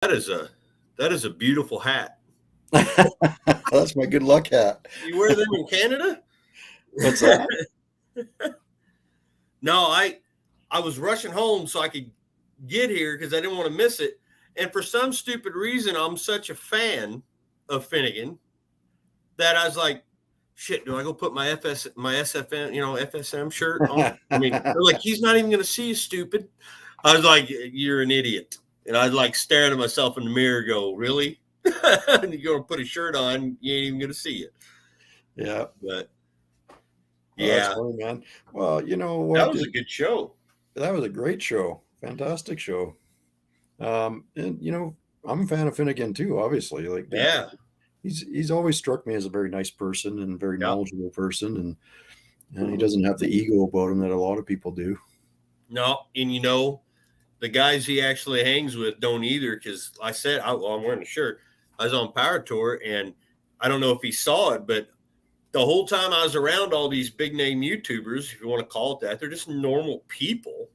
That is a beautiful hat. That's my good luck hat. You wear them in Canada? What's that? No, I was rushing home so I could get here because I didn't want to miss it. And for some stupid reason, I'm such a fan of Finnegan that I was like, shit, do I go put my SFM, FSM shirt on? I mean, they're like, he's not even gonna see you, stupid. I was like, you're an idiot. And I'd like staring at myself in the mirror, go, really? And you're gonna put a shirt on, you ain't even gonna see it. Yeah. But Well, that's yeah, funny, man. Well, you know that what? was a good show. That was a great show. Fantastic show. And I'm a fan of Finnegan too, obviously. Like Yeah, he's always struck me as a very nice person and very yeah. knowledgeable person, and he doesn't have the ego about him that a lot of people do. No, and the guys he actually hangs with don't either. Because I said, I'm wearing a shirt. I was on Power Tour, and I don't know if he saw it, but the whole time I was around all these big name YouTubers, if you want to call it that, they're just normal people.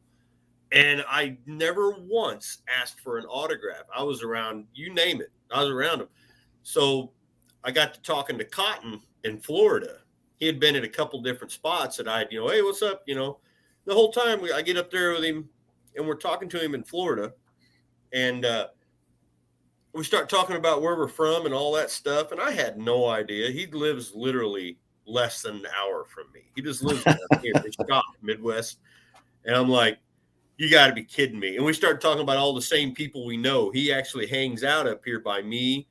And I never once asked for an autograph. I was around, you name it, I was around them. So I got to talking to Cotton in Florida. He had been at a couple different spots that I'd, hey, what's up? The whole time I get up there with him and we're talking to him in Florida. And we start talking about where we're from and all that stuff. And I had no idea. He lives literally less than an hour from me. He just lives down here in Scott, Midwest. And I'm like, you got to be kidding me. And we start talking about all the same people we know. He actually hangs out up here by me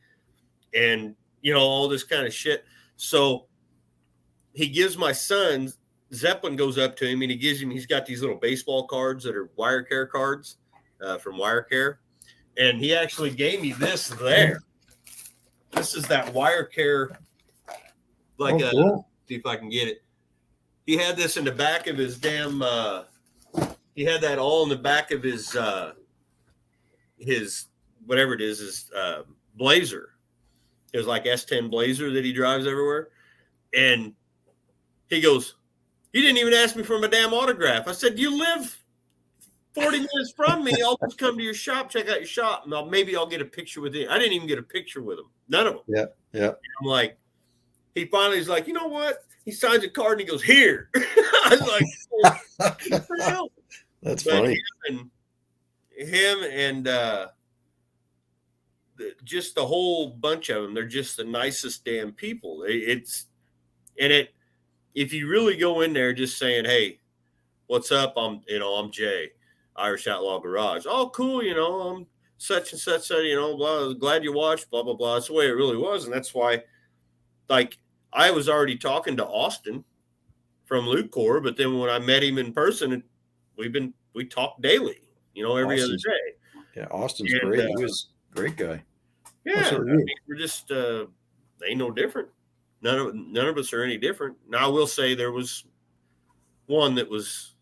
and, all this kind of shit. So he gives my son, Zeppelin goes up to him and he's got these little baseball cards that are wire care cards from Wire Care. And he actually gave me this there. This is that Wire Care, Cool. see if I can get it. He had this in the back of his damn, he had that all in the back of his whatever it is, his Blazer. It was like S10 Blazer that he drives everywhere. And he goes, you didn't even ask me for my damn autograph. I said, you live 40 minutes from me. I'll just come to your shop, check out your shop, and maybe I'll get a picture with him. I didn't even get a picture with him. None of them. Yeah, yeah. I'm like, he finally is like, you know what? He signs a card and he goes, here. I was like, what the hell? That's funny. Him and just the whole bunch of them, they're just the nicest damn people. If you really go in there just saying, hey, what's up? I'm Jay, Irish Outlaw Garage. Oh, cool. I'm such and such, blah, glad you watched, blah, blah, blah. That's the way it really was. And that's why, like, I was already talking to Austin from Luke Corps, but then when I met him in person, we talk daily, every other day. Yeah, Austin's great. He was a great guy. Yeah, I mean, we're just ain't no different. None of us are any different. Now I will say there was one that was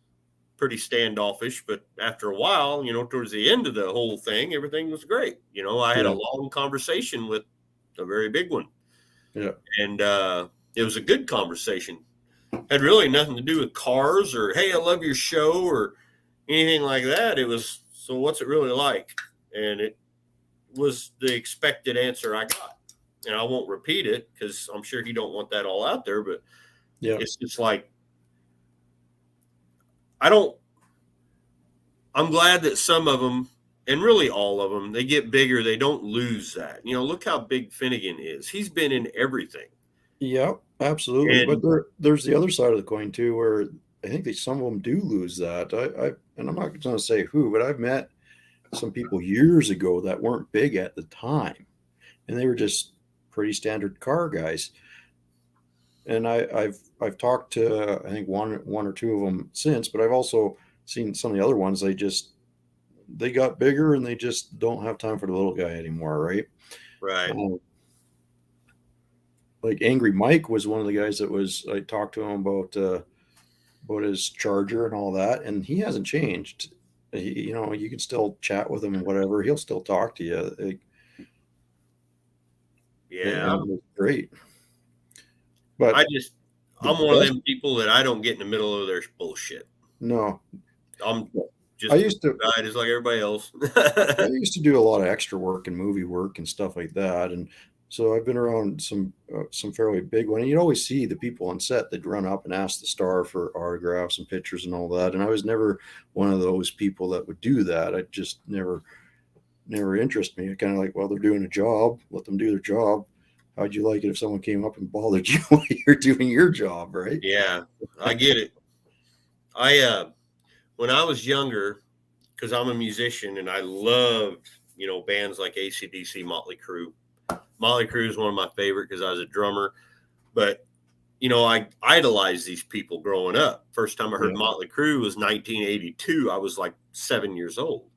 pretty standoffish, but after a while, towards the end of the whole thing, everything was great. I had a long conversation with a very big one. Yeah. And it was a good conversation. Had really nothing to do with cars or, hey, I love your show or anything like that. It was, so what's it really like? And it was the expected answer I got. And I won't repeat it because I'm sure he don't want that all out there, but it's just like, I'm glad that some of them, and really all of them, they get bigger. They don't lose that. Look how big Finnegan is. He's been in everything. Yeah, absolutely. But there's the other side of the coin too, where I think some of them do lose that. And I'm not going to say who, but I've met some people years ago that weren't big at the time, and they were just pretty standard car guys. And I've talked to I think one or two of them since, but I've also seen some of the other ones. They got bigger and they just don't have time for the little guy anymore, right? Right. Like Angry Mike was one of the guys I talked to him about his Charger and all that, and he hasn't changed. You can still chat with him and whatever. He'll still talk to you. Yeah, and it's great. But I'm one of them people that I don't get in the middle of their bullshit. No, I'm just died just like everybody else. I used to do a lot of extra work and movie work and stuff like that, and so I've been around some fairly big one. And you'd always see the people on set that run up and ask the star for autographs and pictures and all that. And I was never one of those people that would do that. I just never interested me. I kind of like, well, they're doing a job, let them do their job. How'd you like it if someone came up and bothered you while you're doing your job, right? Yeah, I get it. When I was younger, because I'm a musician and I loved, bands like AC/DC, Motley Crue. Motley Crue is one of my favorite because I was a drummer. But, I idolized these people growing up. First time I heard Motley Crue was 1982. I was like 7 years old.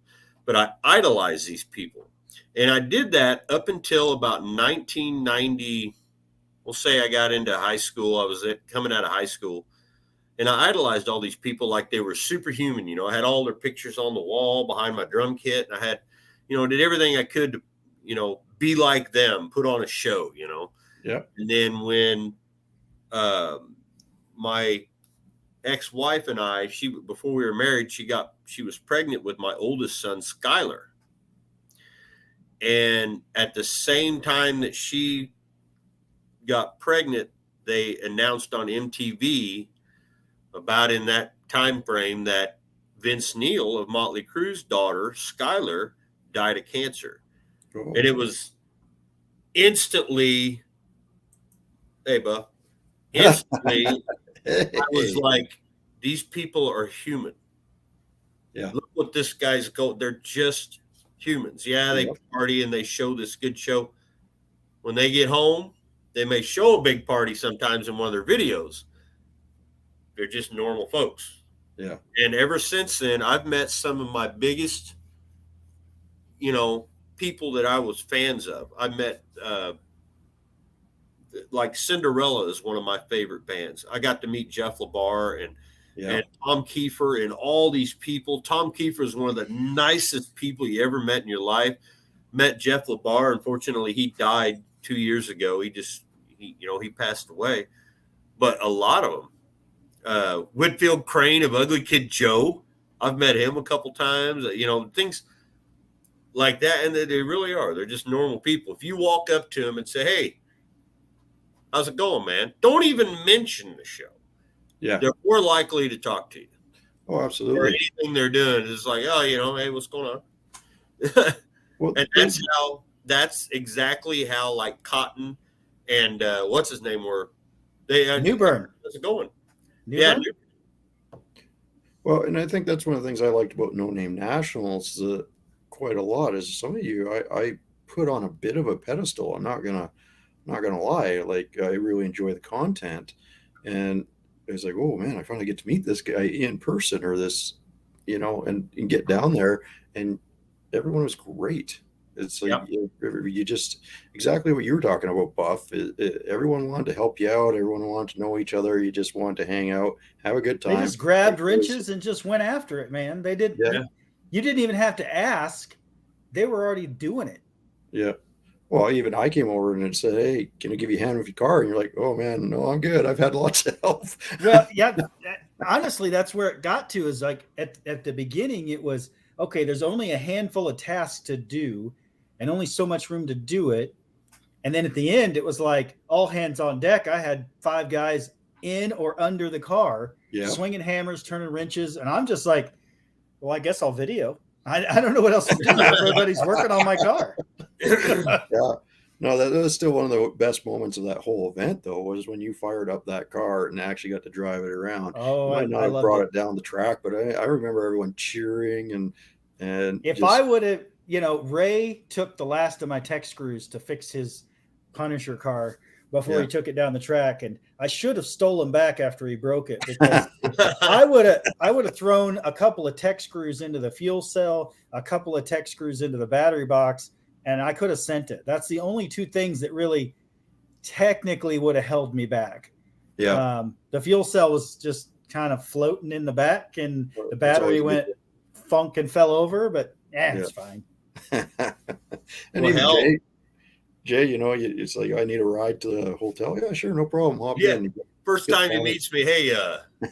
But I idolized these people. And I did that up until about 1990. We'll say I got into high school. I was coming out of high school. And I idolized all these people like they were superhuman. I had all their pictures on the wall behind my drum kit. And I had, did everything I could to, be like them, put on a show, Yeah. And then when my ex-wife and I, before we were married, she was pregnant with my oldest son, Skylar. And at the same time that she got pregnant, they announced on MTV about in that time frame that Vince Neil of Motley Crue's daughter, Skylar, died of cancer. Oh. And it was instantly, hey, Buff, instantly, I was like, these people are human. Yeah. Look what this guy's they're just humans. Yeah, they party and they show this good show. When they get home, they may show a big party sometimes in one of their videos. They're just normal folks. Yeah. And ever since then, I've met some of my biggest, people that I was fans of. I met, like Cinderella is one of my favorite bands. I got to meet Jeff LaBar and Tom Kiefer and all these people. Tom Kiefer is one of the nicest people you ever met in your life. Met Jeff LaBar. Unfortunately, he died 2 years ago. He passed away. But a lot of them. Whitfield Crane of Ugly Kid Joe. I've met him a couple times, things like that. And they really are. They're just normal people. If you walk up to them and say, hey, how's it going, man? Don't even mention the show. Yeah. They're more likely to talk to you. Oh, absolutely. Or anything they're doing is like, oh, hey, what's going on? Well, and that's exactly how like Cotton and what's his name were. Newburn. How's it going? Newburn? Yeah. Well, and I think that's one of the things I liked about No Name Nationals quite a lot is some of you I put on a bit of a pedestal. I'm not gonna lie. Like I really enjoy the content, and it's like, oh man, I finally get to meet this guy in person or this, and get down there, and everyone was great. It's like you just exactly what you were talking about, Buff. Everyone wanted to help you out. Everyone wanted to know each other. You just wanted to hang out, have a good time. They just grabbed wrenches and just went after it, man. They did. Yeah. You didn't even have to ask. They were already doing it. Yeah. Well, even I came over and said, hey, can I give you a hand with your car? And you're like, oh, man, no, I'm good. I've had lots of help. Well, yeah, honestly, that's where it got to is like at the beginning, it was, okay, there's only a handful of tasks to do and only so much room to do it. And then at the end, it was like all hands on deck. I had 5 guys in or under the car, swinging hammers, turning wrenches. And I'm just like, well, I guess I'll video. I don't know what else to do. Everybody's working on my car. Yeah. No, that was still one of the best moments of that whole event, though, was when you fired up that car and actually got to drive it around. Oh, I might not have brought it down the track, but I remember everyone cheering and if I would have, Ray took the last of my tech screws to fix his Punisher car before he took it down the track, and I should have stolen back after he broke it because I would have thrown a couple of tech screws into the fuel cell, a couple of tech screws into the battery box, and I could have sent it. That's the only 2 things that really technically would have held me back. Yeah. The fuel cell was just kind of floating in the back, and the battery went funk and fell over, but it's fine. And even Jay, it's like, I need a ride to the hotel. Yeah, sure, no problem. Hop in. First time he meets me, hey,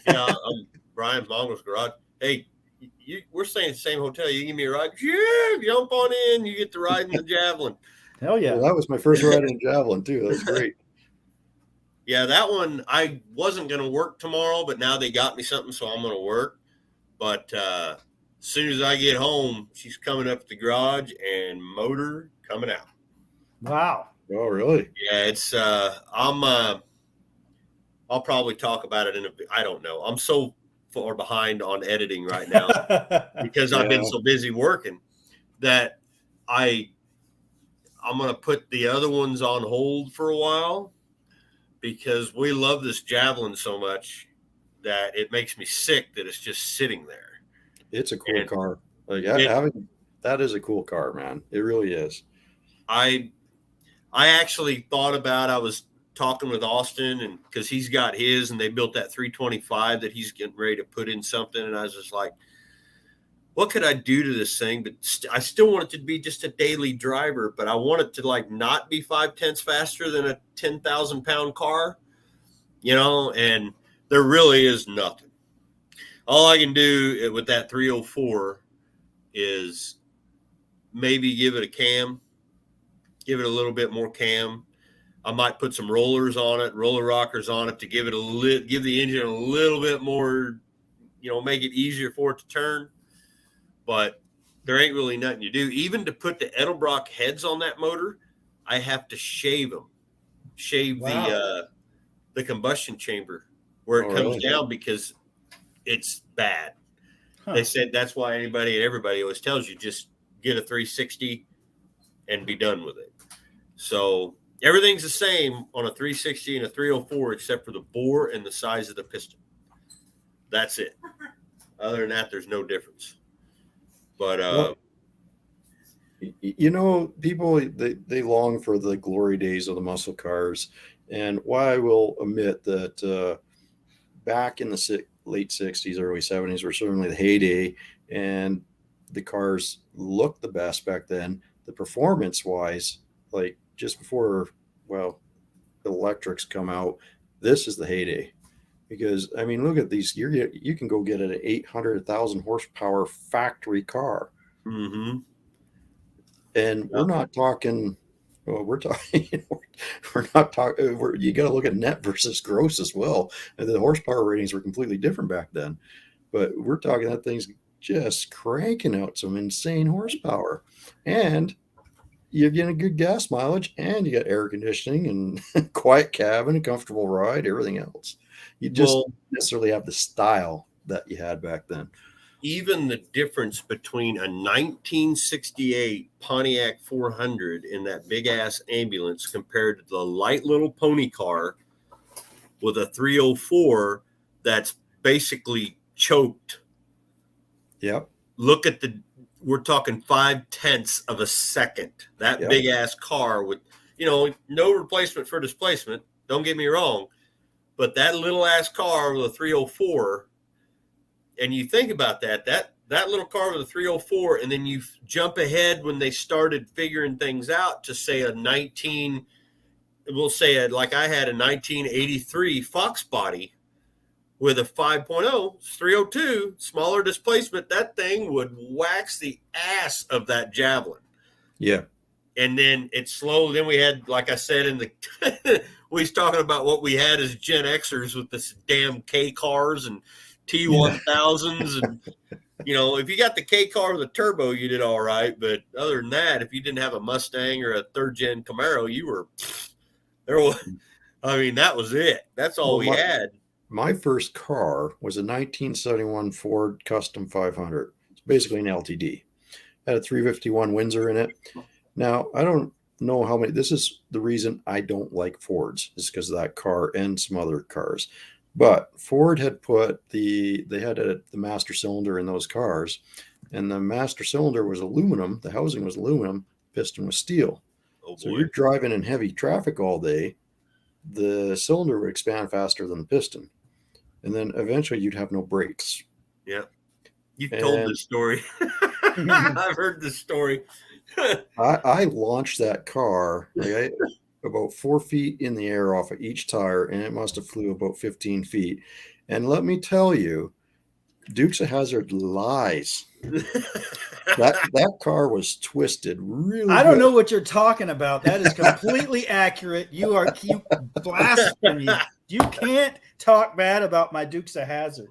I'm Brian Mongo's Garage. Hey, we're staying at the same hotel. You give me a ride. Yeah, jump on in. You get to ride in the Javelin. Hell yeah. Well, that was my first ride in Javelin too. That was great. Yeah, that one, I wasn't going to work tomorrow, but now they got me something, so I'm going to work. But as soon as I get home, she's coming up to the garage and motor coming out. Wow. Oh, really? Yeah, it's I'll probably talk about it in a bit. I don't know. I'm so far behind on editing right now because I've been so busy working that I'm going to put the other ones on hold for a while because we love this Javelin so much that it makes me sick that it's just sitting there. It's a cool car. Like that is a cool car, man. It really is. I actually thought about, I was talking with Austin, and because he's got his and they built that 325 that he's getting ready to put in something. And I was just like, what could I do to this thing? But I still want it to be just a daily driver, but I want it to like not be 5/10 faster than a 10,000 pound car, and there really is nothing. All I can do with that 304 is maybe give it a cam, give it a little bit more cam. I might put some rollers on it, roller rockers on it to give it give the engine a little bit more, make it easier for it to turn. But there ain't really nothing you do. Even to put the Edelbrock heads on that motor, I have to shave them, the combustion chamber where it comes down because it's bad. They said that's why everybody always tells you just get a 360 and be done with it. So everything's the same on a 360 and a 304 except for the bore and the size of the piston. That's it. Other than that, there's no difference. But people they long for the glory days of the muscle cars, and why I will admit that back in the late 60s, early 70s were certainly the heyday, and the cars looked the best back then. The performance wise, like just before, electrics come out, this is the heyday. Because I mean, look at these. You can go get an 800,000 horsepower factory car, mm-hmm. And we're not talking. Well, we're talking. We're not talking. You got to look at net versus gross as well. And the horsepower ratings were completely different back then. But we're talking that thing's just cranking out some insane horsepower, and you're getting good gas mileage, and you got air conditioning and quiet cabin, a comfortable ride, everything else. You just don't necessarily have the style that you had back then. Even the difference between a 1968 Pontiac 400 in that big ass ambulance compared to the light little pony car with a 304 that's basically choked. Yep. Look at we're talking 0.5 of a second. That big ass car with, no replacement for displacement. Don't get me wrong. But that little ass car with a 304, and you think about that little car with a 304, and then you jump ahead when they started figuring things out to say like I had a 1983 Fox body with a 5.0, 302, smaller displacement. That thing would wax the ass of that Javelin. Yeah. And then it's slow. Then we had, like I said, we was talking about what we had as Gen Xers with this damn K cars and T1000s. And, if you got the K car with a turbo, you did all right. But other than that, if you didn't have a Mustang or a third gen Camaro, you were that was it. That's all we had. My first car was a 1971 Ford Custom 500. It's basically an LTD. Had a 351 Windsor in it. Now, I don't know how many. This is the reason I don't like Fords, is because of that car and some other cars. But Ford had put the master cylinder in those cars, and the master cylinder was aluminum. The housing was aluminum. Piston was steel. Oh, so you're driving in heavy traffic all day. The cylinder would expand faster than the piston, and then eventually you'd have no brakes. Yeah, you've told this story. I've heard this story. I launched that car about 4 feet in the air off of each tire, and it must have flew about 15 feet. And let me tell you, Dukes of Hazzard lies. That car was twisted really I don't good. know what you're talking about. That is completely accurate. You blasphemy. You can't talk bad about my Dukes of Hazzard.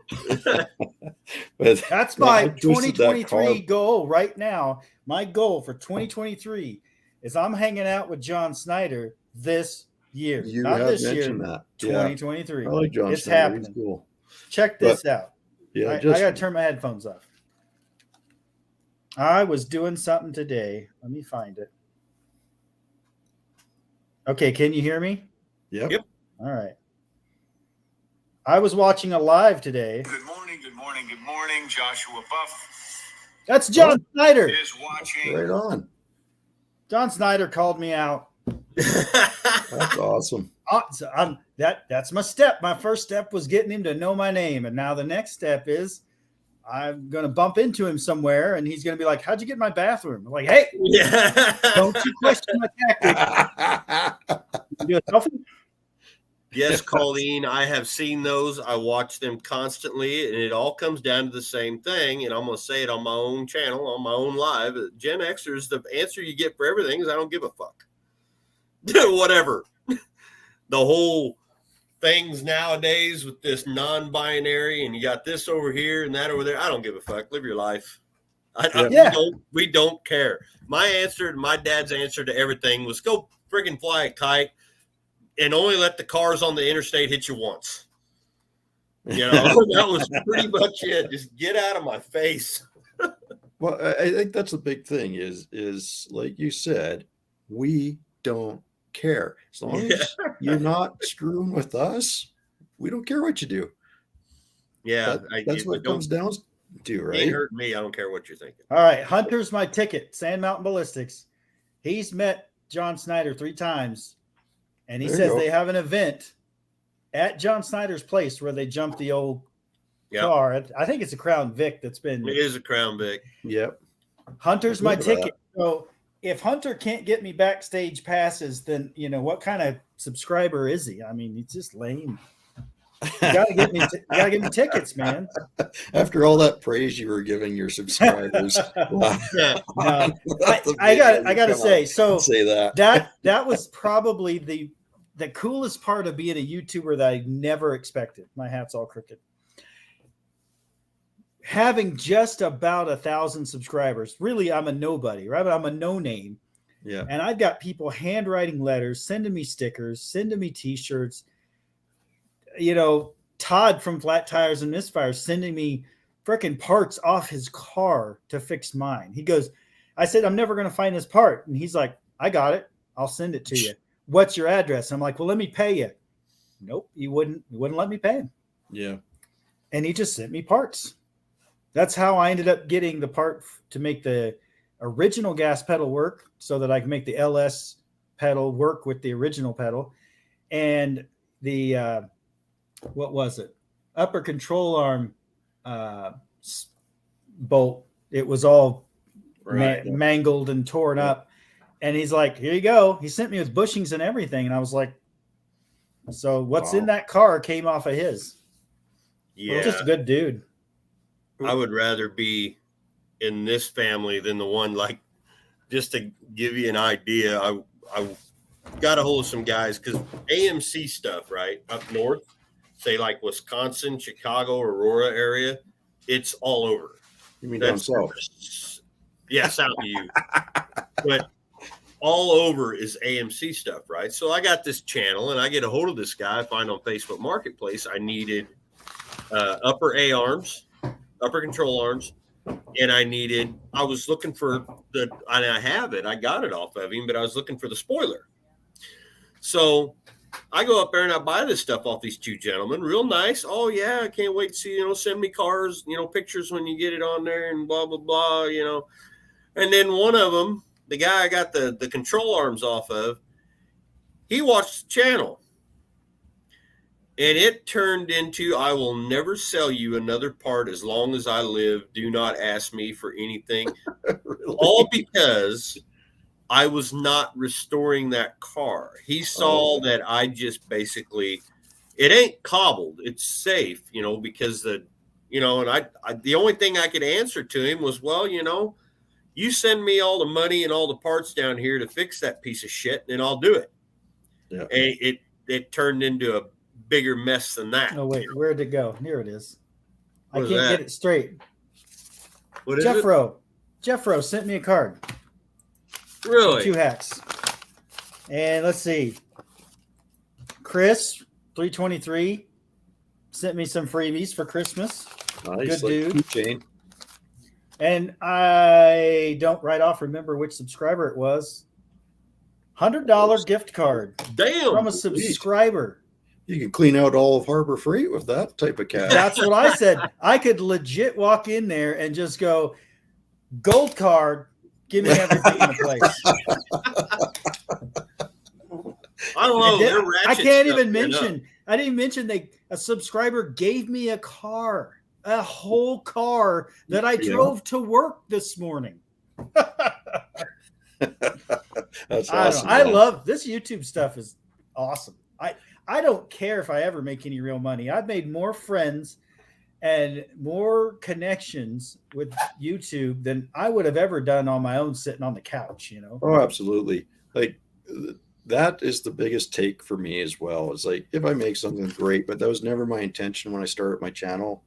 But That's my I twisted that 2023 car. goal right now. My goal for 2023 is I'm hanging out with John Snyder this year. You Not have this mentioned year, that. 2023. I like John It's Snyder. happening. He's cool. Check this out. Yeah, I got to turn my headphones off. I was doing something today. Let me find it. Okay, can you hear me? Yep. All right. I was watching a live today. Good morning, good morning, good morning. Joshua Buff That's John Snyder. is watching. Right on. John Snyder called me out. That's awesome. So that's my step. My first step was getting him to know my name. And now the next step is I'm going to bump into him somewhere and he's going to be like, how'd you get in my bathroom? I'm like, hey, don't you question my tactics. You do a selfie? Yes, Colleen, I have seen those. I watch them constantly, and it all comes down to the same thing. And I'm going to say it on my own channel, on my own live. Gen Xers, the answer you get for everything is I don't give a fuck. Whatever. The whole things nowadays with this non-binary, and you got this over here and that over there. I don't give a fuck. Live your life. We don't care. My answer, my dad's answer to everything was go friggin' fly a kite and only let the cars on the interstate hit you once. You know, that was pretty much it. Just get out of my face. Well, I think that's the big thing is like you said, we don't care. As long as you're not screwing with us, we don't care what you do. Yeah. That's what it comes down to, right? Ain't hurting me. I don't care what you're thinking. All right. Hunter's my ticket. Sand Mountain Ballistics. He's met John Snyder 3 times. And he says they have an event at John Snyder's place where they jump the old car. I think it's a Crown Vic that's been. It is a Crown Vic. Yep. Hunter's my ticket. So if Hunter can't get me backstage passes, then what kind of subscriber is he? I mean, he's just lame. You gotta get me tickets, man. After all that praise you were giving your subscribers, I gotta say, say that was probably the coolest part of being a YouTuber that I never expected. My hat's all crooked. Having just about 1,000 subscribers, really, I'm a nobody, right? I'm a no name. Yeah. And I've got people handwriting letters, sending me stickers, sending me T-shirts. Todd from Flat Tires and Misfires sending me freaking parts off his car to fix mine. He goes, I said, I'm never going to find this part. And he's like, I got it. I'll send it to you. What's your address? I'm like, well, let me pay you. Nope. He wouldn't let me pay him. Yeah. And he just sent me parts. That's how I ended up getting the part to make the original gas pedal work so that I can make the LS pedal work with the original pedal. And the, what was it? Upper control arm bolt. It was all mangled and torn up. And he's like, here you go. He sent me with bushings and everything. And I was like, so what's in that car came off of his. Yeah. Well, just a good dude. I would rather be in this family than the one, like, just to give you an idea. I got a hold of some guys because AMC stuff, right? Up north, say like Wisconsin, Chicago, Aurora area, it's all over. You mean down south? Yeah, south of you. But all over is AMC stuff, right? So I got this channel and I get a hold of this guy I find on Facebook Marketplace. I needed upper A arms, upper control arms, and I was looking for and I have it. I got it off of him, but I was looking for the spoiler. So I go up there and I buy this stuff off these 2 gentlemen. Real nice. Oh, yeah, I can't wait to see, send me cars, pictures when you get it on there and blah, blah, blah, And then one of them, the guy I got the control arms off of, he watched the channel. And it turned into, I will never sell you another part as long as I live. Do not ask me for anything. Really? All because I was not restoring that car. He saw that I just basically, it ain't cobbled. It's safe, because And I the only thing I could answer to him was, well, you send me all the money and all the parts down here to fix that piece of shit, and I'll do it. Yeah. And it turned into a bigger mess than that. Oh wait, where'd it go? Here it is. What I is can't that? get it straight. What is it? Jeffro sent me a card. Really? 2 hacks. And let's see. Chris 323 sent me some freebies for Christmas. Nice. Good like dude. Jane. And I don't right off remember which subscriber it was. $100 gift card Damn. from a subscriber. You can clean out all of Harbor Freight with that type of cash. That's what I said. I could legit walk in there and just go, gold card, give me everything in a place. I don't know. Then, I can't even stuff, mention. I didn't mention a subscriber gave me a car, a whole car that I drove to work this morning. That's awesome. I love this YouTube stuff. Is awesome. I don't care if I ever make any real money. I've made more friends and more connections with YouTube than I would have ever done on my own sitting on the couch. Oh, absolutely. Like that is the biggest take for me as well. It's like if I make something great, but that was never my intention when I started my channel.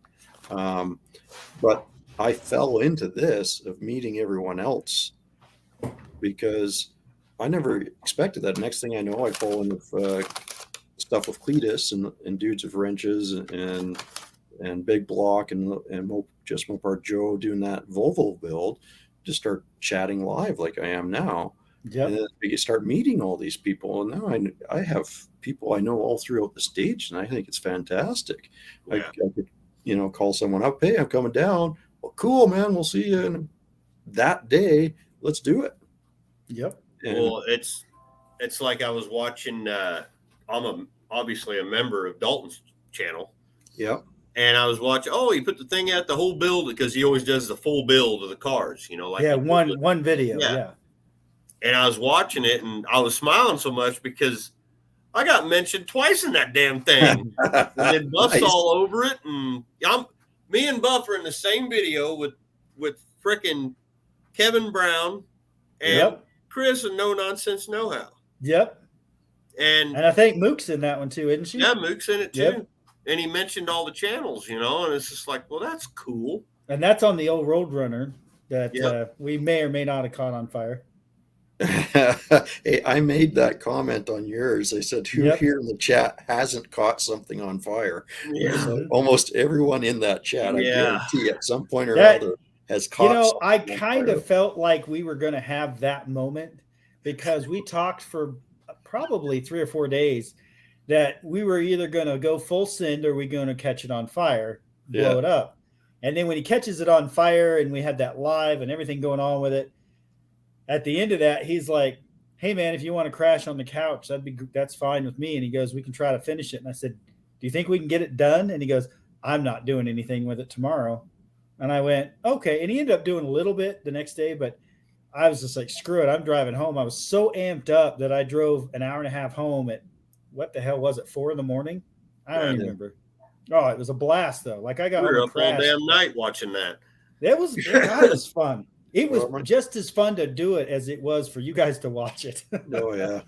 But I fell into this of meeting everyone else because I never expected that. Next thing I know, I fall in with stuff with Cletus and dudes with wrenches and Big Block and just Mopar Joe doing that Volvo build. Just start chatting live like I am now. Yep. And then you start meeting all these people, and now I have people I know all throughout the stage, and I think it's fantastic. Yeah. I could, call someone up, hey, I'm coming down. Well, cool, man. We'll see you in that day. Let's do it. Yep. And, well, it's like I was watching. I'm obviously a member of Dalton's channel. Yep. And I was watching. Oh, he put the thing out, the whole build, because he always does the full build of the cars. One video. Yeah. And I was watching it, and I was smiling so much because I got mentioned twice in that damn thing. And then Buff's all over it, and me and Buff are in the same video with frickin' Kevin Brown and Chris and No Nonsense Know How. Yep. And I think Mook's in that one too, isn't she? Yeah, Mook's in it too. Yep. And he mentioned all the channels, and it's just like, well, that's cool. And that's on the old Roadrunner that we may or may not have caught on fire. Hey, I made that comment on yours. I said, who here in the chat hasn't caught something on fire? Yeah. So almost everyone in that chat, I guarantee at some point or other has caught I kind of felt like we were going to have that moment because we talked for probably 3 or 4 days that we were either going to go full send or we're going to catch it on fire, blow it up. And then when he catches it on fire and we had that live and everything going on with it, at the end of that, he's like, hey, man, if you want to crash on the couch, that's fine with me. And he goes, we can try to finish it. And I said, do you think we can get it done? And he goes, I'm not doing anything with it tomorrow. And I went, okay. And he ended up doing a little bit the next day, but I was just like, screw it. I'm driving home. I was so amped up that I drove an hour and a half home at, what the hell was it, 4 a.m? I don't even remember. Oh, it was a blast, though. Like I got we were up all damn night watching that. It was fun. It was just as fun to do it as it was for you guys to watch it. Oh, yeah.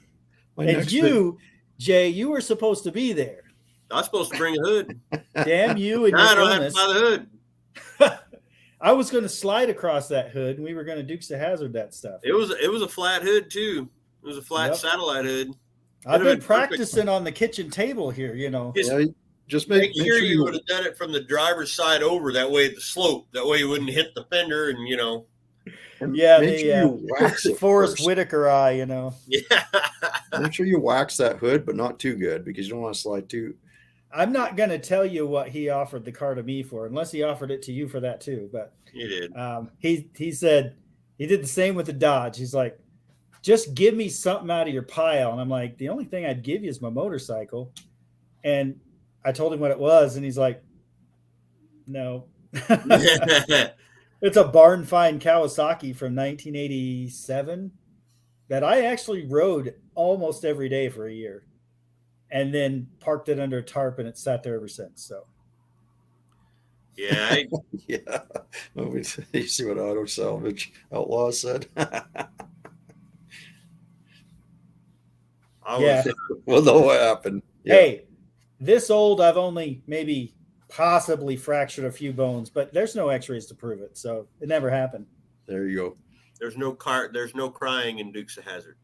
And you, Jay, you were supposed to be there. I was supposed to bring a hood. Damn you and your I don't have to buy the hood. I was going to slide across that hood, and we were going to Dukes of Hazzard that stuff. It was a flat hood, too. It was a flat satellite hood. I've been practicing on the kitchen table here, Just make sure you would have done it from the driver's side over. That way, the slope. That way, you wouldn't hit the fender and, Yeah, the Forrest Whitaker eye, Yeah. Make sure you wax that hood, but not too good because you don't want to slide too. I'm not going to tell you what he offered the car to me for, unless he offered it to you for that too. But he did. He said he did the same with the Dodge. He's like, just give me something out of your pile. And I'm like, the only thing I'd give you is my motorcycle. And I told him what it was, and he's like, no. It's a barn find Kawasaki from 1987 that I actually rode almost every day for a year and then parked it under a tarp, and it sat there ever since. So Yeah, Yeah. You see what Auto Salvage Outlaw said? I Yeah. was. Well, know what happened. Yeah. Hey, this old, I've only maybe possibly fractured a few bones, but there's no X-rays to prove it, so it never happened. There you go. There's no crying in Dukes of Hazzard.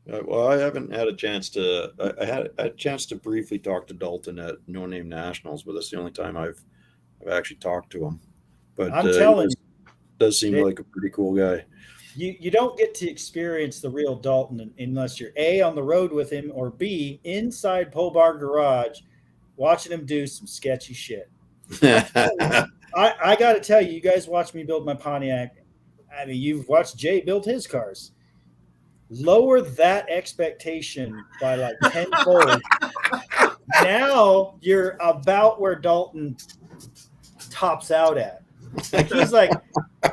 Well, I haven't had a chance to. I had a chance to briefly talk to Dalton at No Name Nationals, but that's the only time I've actually talked to him. But I'm telling he does seem you, like a pretty cool guy. you don't get to experience the real Dalton unless you're A, on the road with him, or B, inside Pole Bar Garage watching him do some sketchy shit. I got to tell you, you guys watch me build my Pontiac. I mean, you've watched Jay build his cars. Lower that expectation by like tenfold. Now you're about where Dalton tops out at. Like he's like,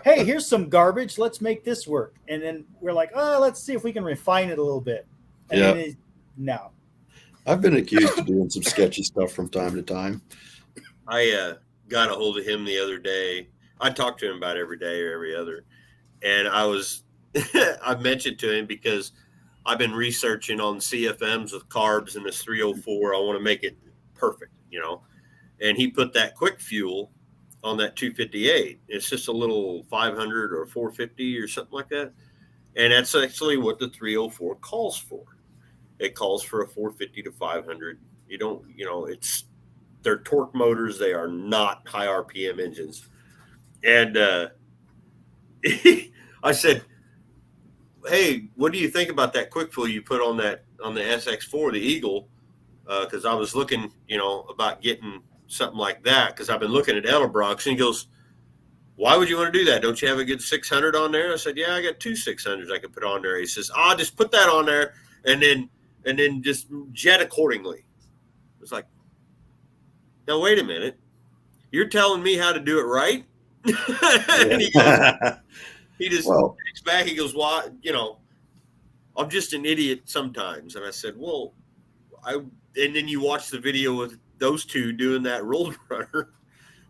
hey, here's some garbage. Let's make this work. And then we're like, oh, let's see if we can refine it a little bit. And Yeah. No. I've been accused of doing some sketchy stuff from time to time. I got a hold of him the other day. I talk to him about every day or every other. And I mentioned to him because I've been researching on CFMs with carbs in this 304. I want to make it perfect, And he put that quick fuel on that 258. It's just a little 500 or 450 or something like that. And that's actually what the 304 calls for. It calls for a 450 to 500. You don't, they're torque motors. They are not high RPM engines. And I said, hey, what do you think about that quick fuel you put on the SX4, the Eagle? Because I was looking, about getting something like that because I've been looking at Edelbrock's, and he goes, why would you want to do that? Don't you have a good 600 on there? I said, yeah, I got 2 600s I could put on there. He says, just put that on there and then just jet accordingly. It's like, now wait a minute, you're telling me how to do it right? And he just takes back. He goes, why? I'm just an idiot sometimes. And I said, well, and then you watch the video with those two doing that road runner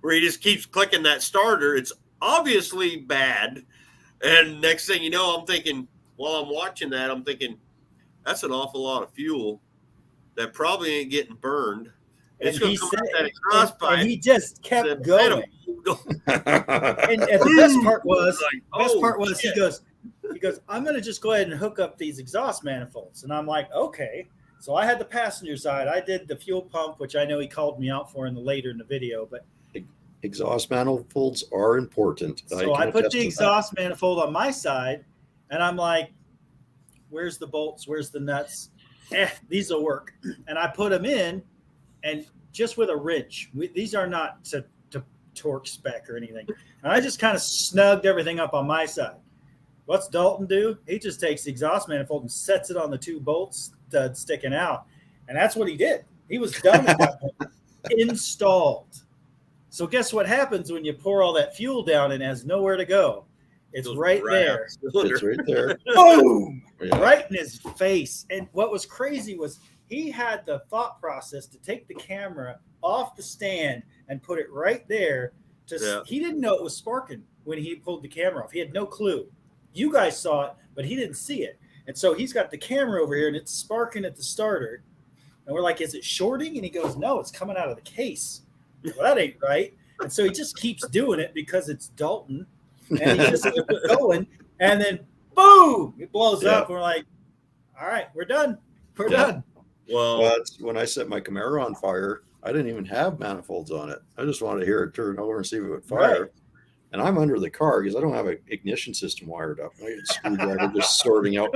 where he just keeps clicking that starter. It's obviously bad. And next thing you know, I'm thinking, while I'm watching that, I'm thinking, that's an awful lot of fuel that probably ain't getting burned. It's going to come out that exhaust pipe. And he just kept going. And the best part was, he goes, I'm going to just go ahead and hook up these exhaust manifolds. And I'm like, okay. So I had the passenger side. I did the fuel pump, which I know he called me out for later in the video. But exhaust manifolds are important. So I put the exhaust manifold on my side, and I'm like, where's the bolts? Where's the nuts? These will work. And I put them in, and just with a wrench. These are not to torque spec or anything. And I just kind of snugged everything up on my side. What's Dalton do? He just takes the exhaust manifold and sets it on the 2 bolts sticking out. And that's what he did. He was done at that point. Installed. So guess what happens when you pour all that fuel down and it has nowhere to go? It's right there. It's right there. Boom! Yeah. Right in his face. And what was crazy was he had the thought process to take the camera off the stand and put it right there. He didn't know it was sparking when he pulled the camera off. He had no clue. You guys saw it, but he didn't see it. And so he's got the camera over here, and it's sparking at the starter. And we're like, is it shorting? And he goes, no, it's coming out of the case. Well, that ain't right. And so he just keeps doing it because it's Dalton. And he just keeps going. And then, boom, it blows up. And we're like, all right, we're done. We're done. Well, when I set my Camaro on fire, I didn't even have manifolds on it. I just wanted to hear it turn over and see if it would fire. Right. And I'm under the car because I don't have an ignition system wired up. I get a screwdriver just sorting out,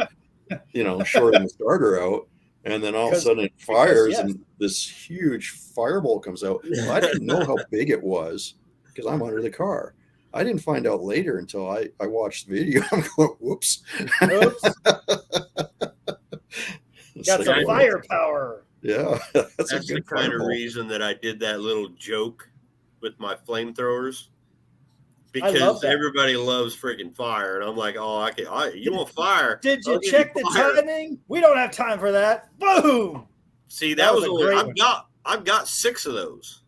shorting the starter out. And then all of a sudden it fires and this huge fireball comes out. Well, I didn't know how big it was because I'm under the car. I didn't find out later until I watched the video. I'm going, whoops. Got some firepower. Yeah. That's the kind of reason that I did that little joke with my flamethrowers. Because everybody loves freaking fire, and I'm like, oh, you want fire? Did you check the timing? We don't have time for that. Boom! See, that was I've got 6 of those.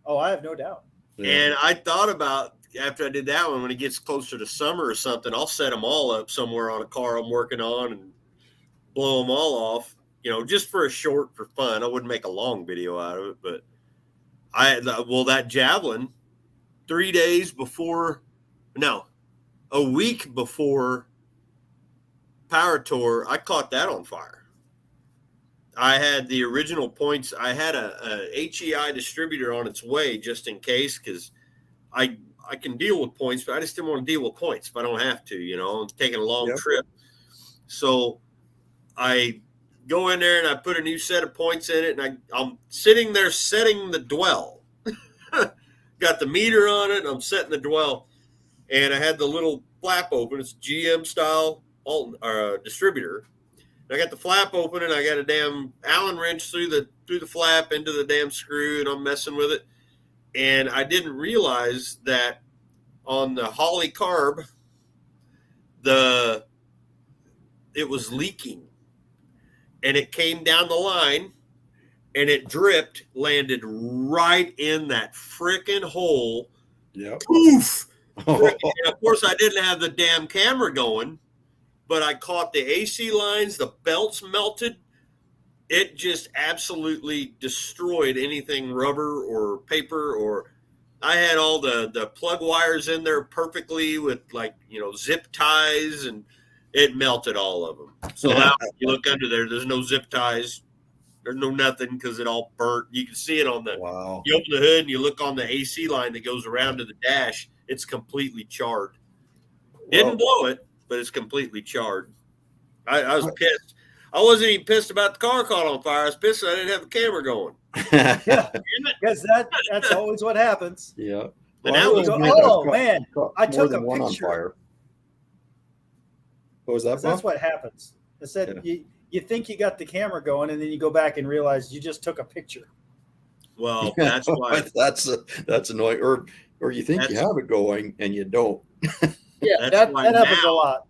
Oh, I have no doubt. And I thought about after I did that one, when it gets closer to summer or something, I'll set them all up somewhere on a car I'm working on and blow them all off, just for for fun. I wouldn't make a long video out of it, but that Javelin, 3 days before, no, a week before Power Tour, I caught that on fire. I had the original points. I had a HEI distributor on its way just in case, because I can deal with points, but I just didn't want to deal with points if I don't have to, I'm taking a long trip. So I go in there and I put a new set of points in it, and I'm sitting there setting the dwell. Got the meter on it, and I'm setting the dwell. And I had the little flap open. It's GM style distributor. I got the flap open, and I got a damn Allen wrench through the flap into the damn screw, and I'm messing with it. And I didn't realize that on the Holly carb, it was leaking, and it came down the line, and it dripped, landed right in that frickin' hole. Yeah. Poof! And of course, I didn't have the damn camera going, but I caught the AC lines, the belts melted. It just absolutely destroyed anything rubber or paper, or I had all the plug wires in there perfectly with zip ties, and it melted all of them. So now you look under there's no zip ties. There's no nothing because it all burnt. You can see it on the, you open the hood and you look on the AC line that goes around to the dash. It's completely charred. Didn't blow it, but it's completely charred. I was pissed. I wasn't even pissed about the car caught on fire. I was pissed I didn't have the camera going. Yeah, because that's always what happens. Yeah. And that was, man, I took a one picture. On fire. What was that? That's what happens. I said you think you got the camera going, and then you go back and realize you just took a picture. Well, that's why that's annoying. Or you think you have it going and you don't. Yeah, that happens a lot.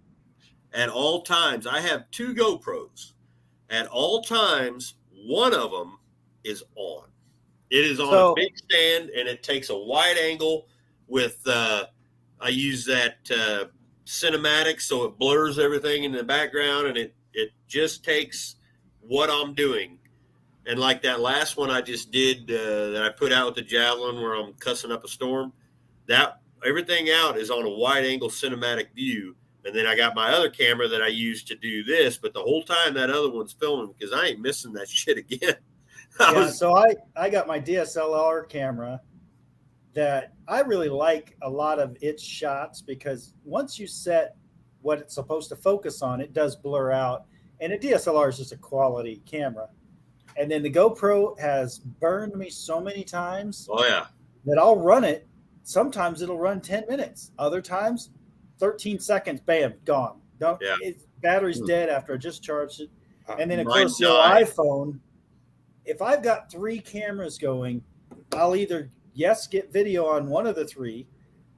At all times, I have 2 GoPros. At all times, one of them is on. It is on a big stand, and it takes a wide angle with, I use that cinematic, so it blurs everything in the background, and it just takes what I'm doing. And like that last one I just did that I put out with the Javelin where I'm cussing up a storm, that everything out is on a wide angle cinematic view. And then I got my other camera that I use to do this, but the whole time that other one's filming because I ain't missing that shit again. So I got my DSLR camera that I really like a lot of its shots, because once you set what it's supposed to focus on, it does blur out. And a DSLR is just a quality camera. And then the GoPro has burned me so many times. Oh, yeah. That I'll run it. Sometimes it'll run 10 minutes. Other times, 13 seconds, bam, gone. Battery's dead after I just charged it. And then, of course, your iPhone, if I've got 3 cameras going, I'll either, get video on one of the 3,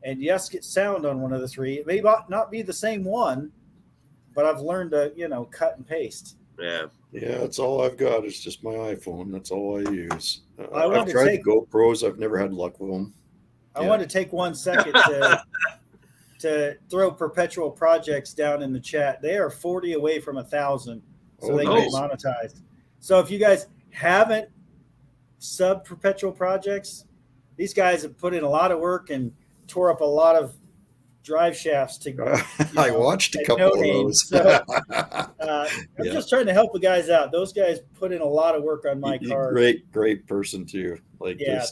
and get sound on one of the 3. It may not be the same one, but I've learned to, cut and paste. Yeah. Yeah, that's all I've got. It's just my iPhone. That's all I use. I've tried the GoPros. I've never had luck with them. I want to take 1 second to throw Perpetual Projects down in the chat. They are 40 away from 1,000, so they can get monetized. So if you guys haven't subbed Perpetual Projects, these guys have put in a lot of work and tore up a lot of drive shafts to. I watched a couple of those. So, I'm just trying to help the guys out. Those guys put in a lot of work on my car. Great person too.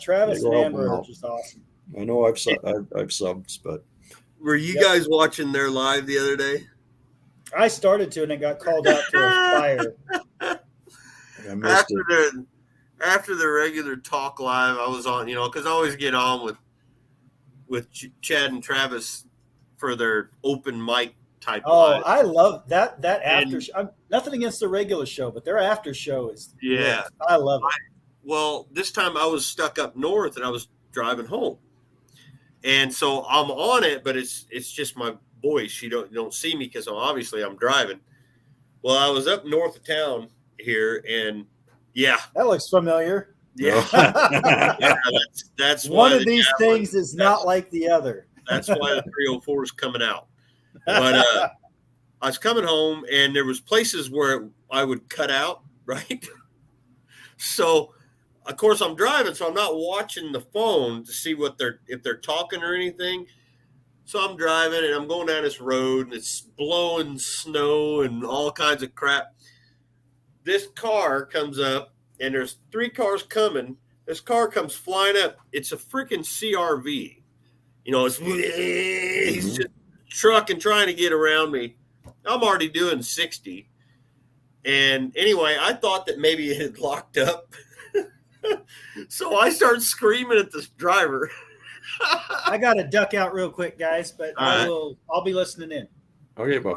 Travis and Amber are just awesome. I know I've subbed, but. Were you guys watching their live the other day? I started to, and it got called out to a fire. I missed it. After the regular talk live, I was on, because I always get on with Chad and Travis for their open mic type live. I love that after show. Nothing against the regular show, but their after show is I love it. Well, this time I was stuck up north and I was driving home. And so I'm on it, but it's just my voice. You don't see me because I'm driving. Well, I was up north of town here, and that looks familiar. Yeah, No. that's One why of these things is not like the other. That's why the 304 is coming out. But I was coming home, and there was places where I would cut out, right? So, of course, I'm driving, so I'm not watching the phone to see if they're talking or anything. So I'm driving, and I'm going down this road, and it's blowing snow and all kinds of crap. This car comes up, and there's 3 cars coming. This car comes flying up. It's a freaking CRV. He's just trucking, trying to get around me. I'm already doing 60. And anyway, I thought that maybe it had locked up. So I started screaming at this driver. I got to duck out real quick, guys, but All I'll be listening in. Okay, Buff.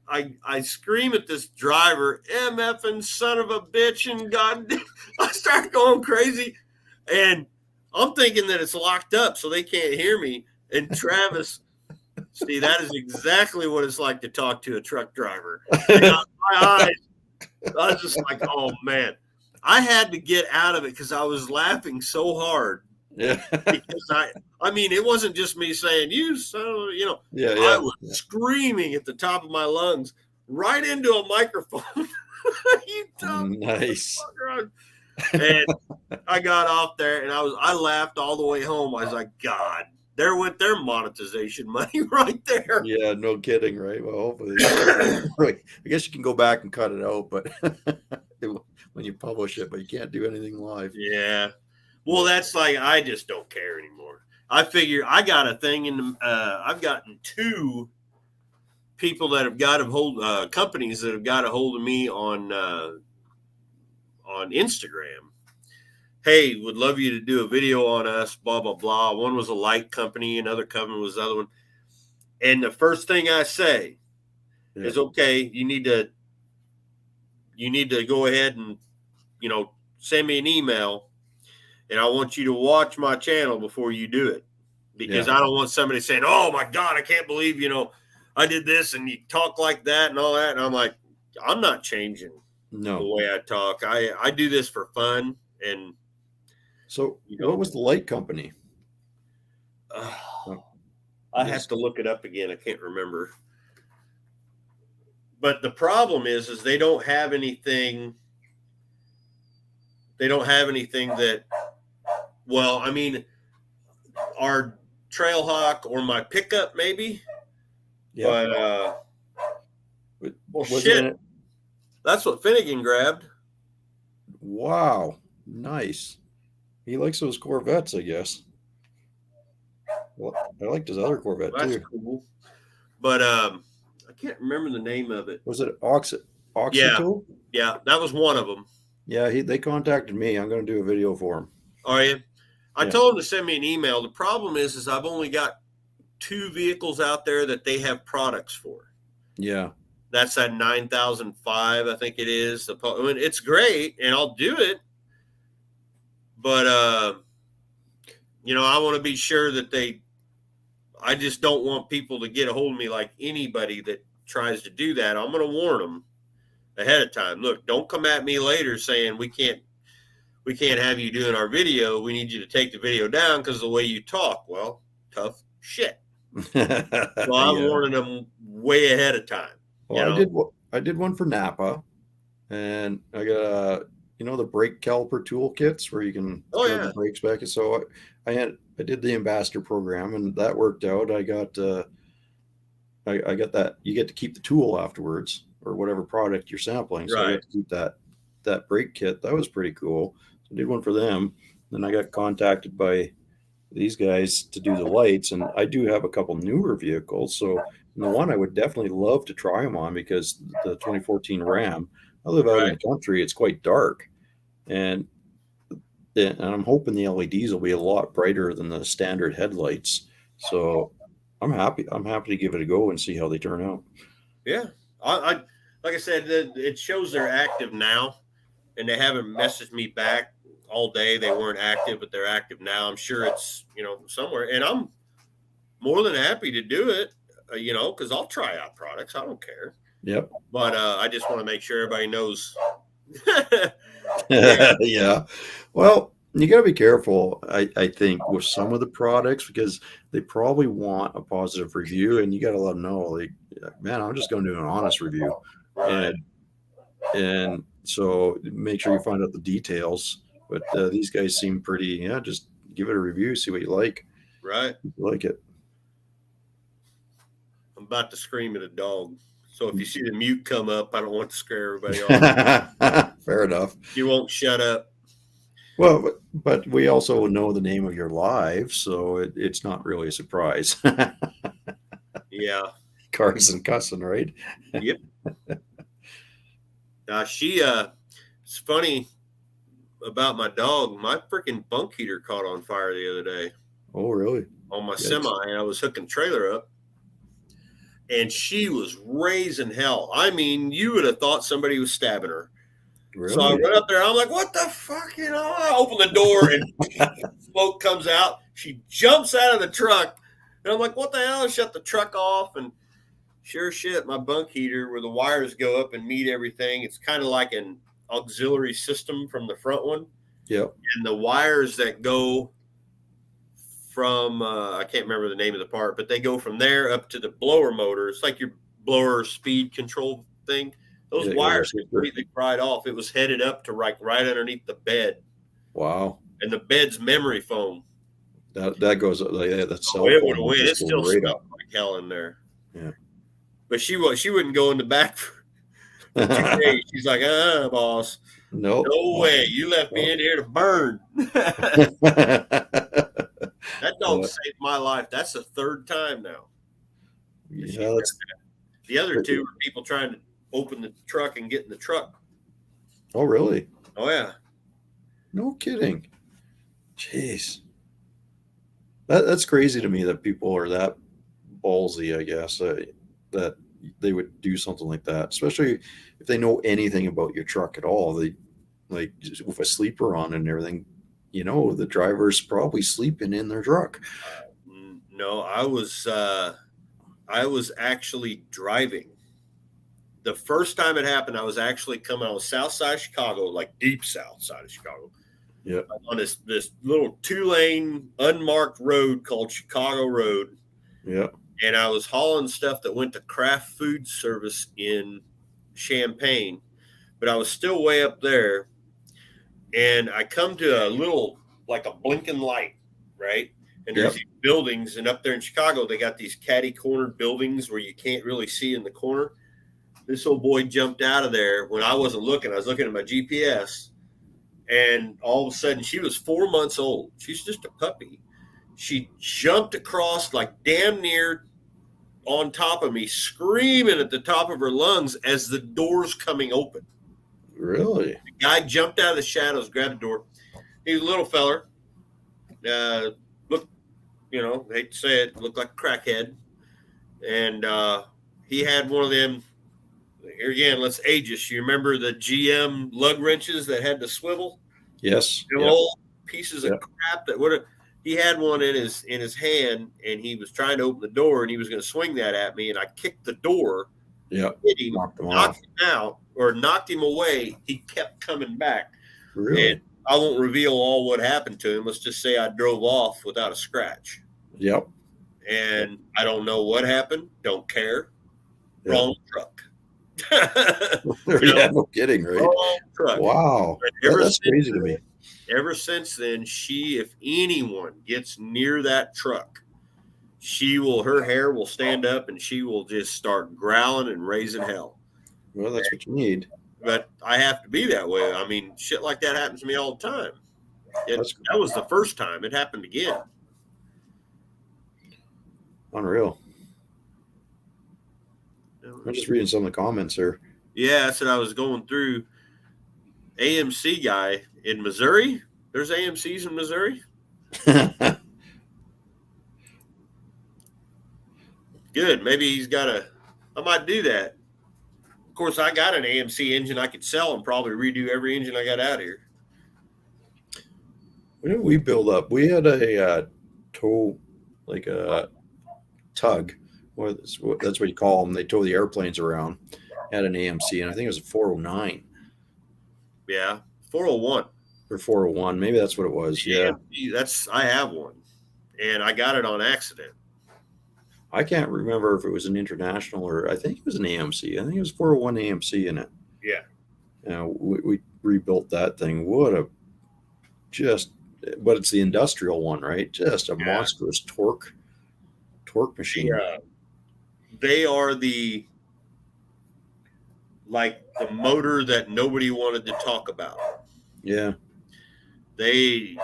I scream at this driver, MFing son of a bitch, and God, I start going crazy. And I'm thinking that it's locked up so they can't hear me. And Travis, see, that is exactly what it's like to talk to a truck driver. My eyes, I was just like, oh, man. I had to get out of it because I was laughing so hard. Yeah. Because I mean, it wasn't just me saying, you son, Yeah. I was screaming at the top of my lungs right into a microphone. You dumb Nice. motherfucker. And I got off there, and I laughed all the way home. I was like, God, there went their monetization money right there. Yeah, no kidding, right? Well, hopefully, right. I guess you can go back and cut it out, but when you publish it, but you can't do anything live. Yeah. Well, that's like, I just don't care anymore. I figure I got a thing I've gotten 2 people that have got a hold, companies that have got a hold of me on Instagram. Hey, would love you to do a video on us, blah, blah, blah. One was a light company, another company was the other one. And the first thing I say is, okay, you need to go ahead and, send me an email, and I want you to watch my channel before you do it, because I don't want somebody saying, oh my God, I can't believe, I did this and you talk like that and all that. And I'm like, I'm not changing the way I talk. I do this for fun. And so what was the light company? I have to look it up again. I can't remember. But the problem is they don't have anything. They don't have anything that, well, I mean, our Trailhawk or my pickup maybe. Yeah. But well, shit. That's what Finnegan grabbed. Wow. Nice. He likes those Corvettes, I guess. Well, I liked his other Corvette too. That's cool. But I can't remember the name of it. Was it Oxytool? Yeah, that was one of them. Yeah, they contacted me. I'm going to do a video for him. Are you? I told him to send me an email. The problem is I've only got 2 vehicles out there that they have products for. Yeah. That's that 9005, I think it is. I mean, it's great, and I'll do it. But, I want to be sure that I just don't want people to get a hold of me like anybody that tries to do that. I'm going to warn them ahead of time. Look, don't come at me later saying we can't have you doing our video. We need you to take the video down because of the way you talk. Well, tough shit. So I'm warning them way ahead of time. Well, I did one for Napa, and I got the brake caliper tool kits where you can throw the brakes back. And so I did the ambassador program, and that worked out. I got that. You get to keep the tool afterwards, or whatever product you're sampling. So I got to keep that brake kit. That was pretty cool. So I did one for them. Then I got contacted by these guys to do the lights, and I do have a couple newer vehicles. So the one I would definitely love to try them on, because the 2014 Ram, I live out in the country. It's quite dark, and I'm hoping the LEDs will be a lot brighter than the standard headlights. So I'm happy to give it a go and see how they turn out. Yeah. I like I said, it shows they're active now, and they haven't messaged me back all day. They weren't active, but they're active now. I'm sure it's, somewhere, and I'm more than happy to do it, because I'll try out products. I don't care. Yep. But I just want to make sure everybody knows Yeah. Yeah. Well, you got to be careful, I think, with some of the products because they probably want a positive review, and you got to let them know, like, man, I'm just going to do an honest review, Right. and so make sure you find out the details. But these guys seem pretty, yeah. Just give it a review, see what you like. Right. If you like it. I'm about to scream at a dog. So if you see the mute come up, I don't want to scare everybody off. Fair enough. You won't shut up. Well, but we also know the name of your live, so it's not really a surprise. Yeah. Cussin, right? Yep. It's funny about my dog. My freaking bunk heater caught on fire the other day Oh, really? on my Yes. semi, and I was hooking trailer up, and she was raising hell. I mean, you would have thought somebody was stabbing her. Really? So I went up there. I'm like, "What the fuck?" You know, I open the door and smoke comes out. She jumps out of the truck, and I'm like, "What the hell?" I shut the truck off, and sure shit, my bunk heater where the wires go up and meet everything. It's kind of like an auxiliary system from the front one. Yep. And the wires that go from I can't remember the name of the part, but they go from there up to the blower motor. It's like your blower speed control thing. Those Yeah, wires yeah, completely fried off. It was headed up to right underneath the bed, Wow. and the bed's memory foam. That goes like that cell It phone would have went. It just goes still right smelled up. like hell in there. Yeah. But she wouldn't go in the back for 2 days. She's like, boss, Nope. no way. You left me in here to burn. That dog saved my life. That's the third time now. Yeah, that's The other two were people trying to open the truck and get in the truck. oh really? Oh yeah. No kidding. Jeez. That's crazy to me that people are that ballsy, I guess, that they would do something like that, especially if they know anything about your truck at all. They like just with a sleeper on and everything, the driver's probably sleeping in their truck. No, I was actually driving. The first time it happened, I was actually coming on the south side of Chicago, like deep south side of Chicago. Yeah. On this little 2-lane unmarked road called Chicago Road. Yeah. And I was hauling stuff that went to craft food service in Champaign, but I was still way up there. And I come to a little, like a blinking light, right? And there's these buildings, and up there in Chicago, they got these catty-cornered buildings where you can't really see in the corner. This old boy jumped out of there when I wasn't looking. I was looking at my GPS, and all of a sudden, she was 4 months old. She's just a puppy. She jumped across like damn near on top of me, screaming at the top of her lungs as the door's coming open. Really? The guy jumped out of the shadows, grabbed the door. He was a little feller. Looked, hate to say it, looked like a crackhead. And he had one of them. Here again, let's age us. You remember the GM lug wrenches that had the swivel? Yes. The old pieces of crap that would have. He had one in his hand, and he was trying to open the door, and he was going to swing that at me, and I kicked the door. Yeah. Hit him, knocked him out, or knocked him away. He kept coming back. Really? And I won't reveal all what happened to him. Let's just say I drove off without a scratch. Yep. And I don't know what happened. Don't care. Yep. Wrong truck. Yeah, no kidding, right? Wrong truck. Wow. That's crazy to me. Ever since then, if anyone gets near that truck, her hair will stand up and she will just start growling and raising hell. Well, that's what you need. But I have to be that way. I mean, shit like that happens to me all the time. That was the first time. It happened again. Unreal. I'm just reading some of the comments here. Yeah, that's what I was going through. AMC guy in Missouri. There's AMCs in Missouri. Good. Maybe he's got I might do that. Of course, I got an AMC engine I could sell and probably redo every engine I got out here. What did we build up? We had a tow, like a tug. Well, that's what you call them. They tow the airplanes around. Had an AMC, and I think it was a 409. Yeah, 401 or 401. Maybe that's what it was. Yeah. I have one, and I got it on accident. I can't remember if it was an international or I think it was an AMC. I think it was 401 AMC in it. Yeah. We rebuilt that thing. But it's the industrial one, right? Just a monstrous torque machine. Yeah. They are the motor that nobody wanted to talk about. Yeah. They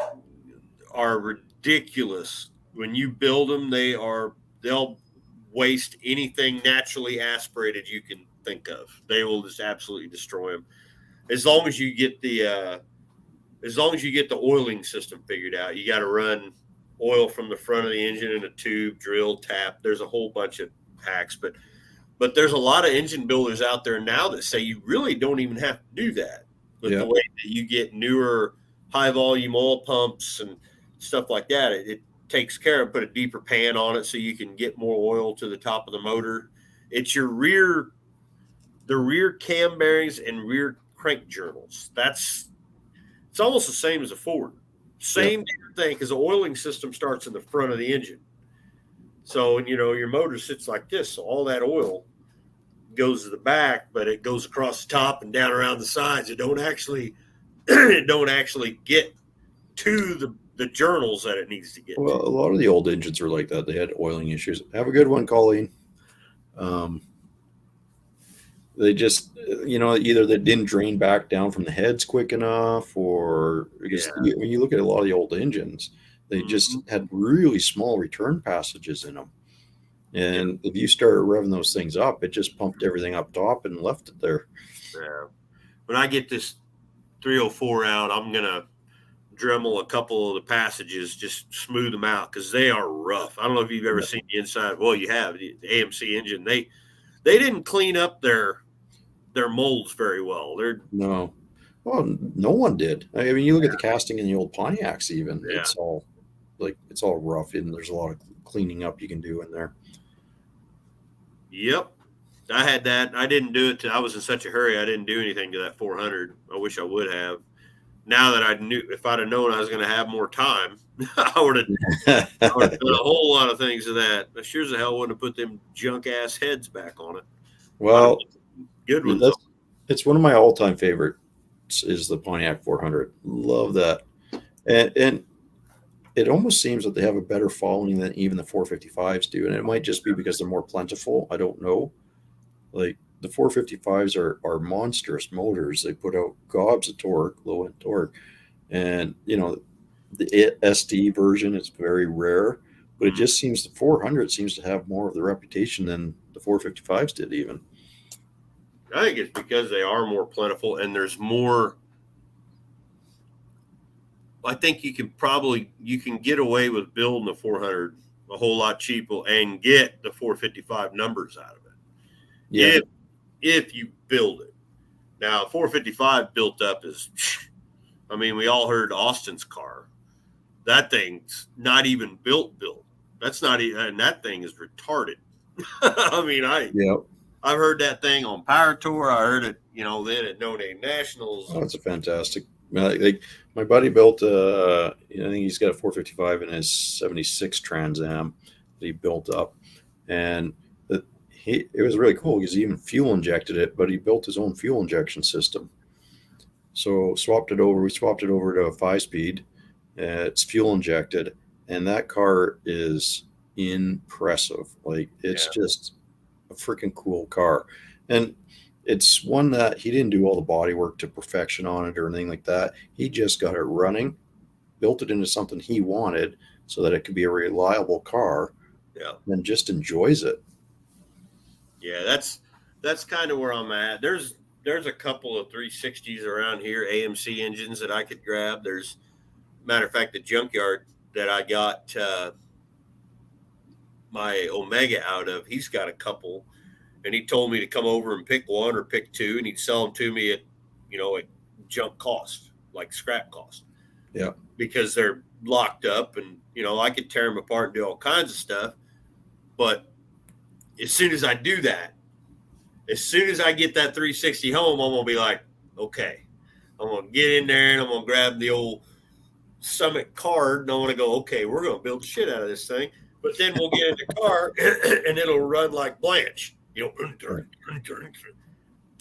are ridiculous. When you build them, they'll waste anything naturally aspirated you can think of. They will just absolutely destroy them. As long as you get the oiling system figured out. You got to run oil from the front of the engine in a tube, drill, tap. There's a whole bunch of hacks, but there's a lot of engine builders out there now that say you really don't even have to do that. With the way that you get newer high volume oil pumps and stuff like that, it takes care of, put a deeper pan on it so you can get more oil to the top of the motor. It's the rear cam bearings and rear crank journals. It's almost the same as a Ford. Same thing, because the oiling system starts in the front of the engine. So, your motor sits like this. So all that oil goes to the back, but it goes across the top and down around the sides. It don't actually get to the journals that it needs to get to. Well, a lot of the old engines were like that. They had oiling issues. Have a good one, Colleen. They just, either they didn't drain back down from the heads quick enough, or because when you look at a lot of the old engines, they just had really small return passages in them. And if you started revving those things up, it just pumped everything up top and left it there. Yeah. When I get this 304 out, I'm going to Dremel a couple of the passages, just smooth them out, because they are rough. I don't know if you've ever seen the inside. Well, you have. The AMC engine. They didn't clean up their molds very well. No one did. I mean, you look at the casting in the old Pontiacs, even it's all rough, and there's a lot of cleaning up you can do in there. Yep, I had that. I didn't do it. I was in such a hurry. I didn't do anything to that 400. I wish I would have. Now that I knew, if I'd have known I was going to have more time, I would have done a whole lot of things to that. I sure as hell wouldn't have put them junk ass heads back on it. Well, good ones. It's one of my all-time favorites is the Pontiac 400. Love that. And it almost seems that they have a better following than even the 455s do. And it might just be because they're more plentiful. I don't know. Like the 455s are monstrous motors. They put out gobs of torque, low end torque. And, the SD version is very rare, but it just seems the 400 seems to have more of the reputation than the 455s did even. I think it's because they are more plentiful and there's more. I think you can get away with building the 400 a whole lot cheaper and get the 455 numbers out of it. Yeah. If you build it. Now, 455 built up is, I mean, we all heard Austin's car. That thing's not even built. That's not even, and that thing is retarded. I mean, I've heard that thing on Power Tour. I heard it, then at No Name Nationals. Oh, it's a fantastic. Like my buddy built, I think he's got a 455 in his 76 Trans Am that he built up, and it was really cool because he even fuel injected it, but he built his own fuel injection system. So we swapped it over to a 5-speed. It's fuel injected, and that car is impressive. Like it's just a freaking cool car. And it's one that he didn't do all the body work to perfection on it or anything like that. He just got it running, built it into something he wanted so that it could be a reliable car. Yeah. And just enjoys it. Yeah, that's kind of where I'm at. There's a couple of 360s around here, AMC engines that I could grab. There's, matter of fact, the junkyard that I got my Omega out of, he's got a couple, and he told me to come over and pick one or pick two, and he'd sell them to me at junk cost, like scrap cost. Yeah, because they're locked up, and I could tear them apart and do all kinds of stuff. But as soon as I do that, as soon as I get that 360 home, I'm gonna be like, okay, I'm going to get in there and I'm going to grab the old Summit card and I want to go, okay, we're going to build shit out of this thing. But then we'll get in the car and it'll run like Blanche.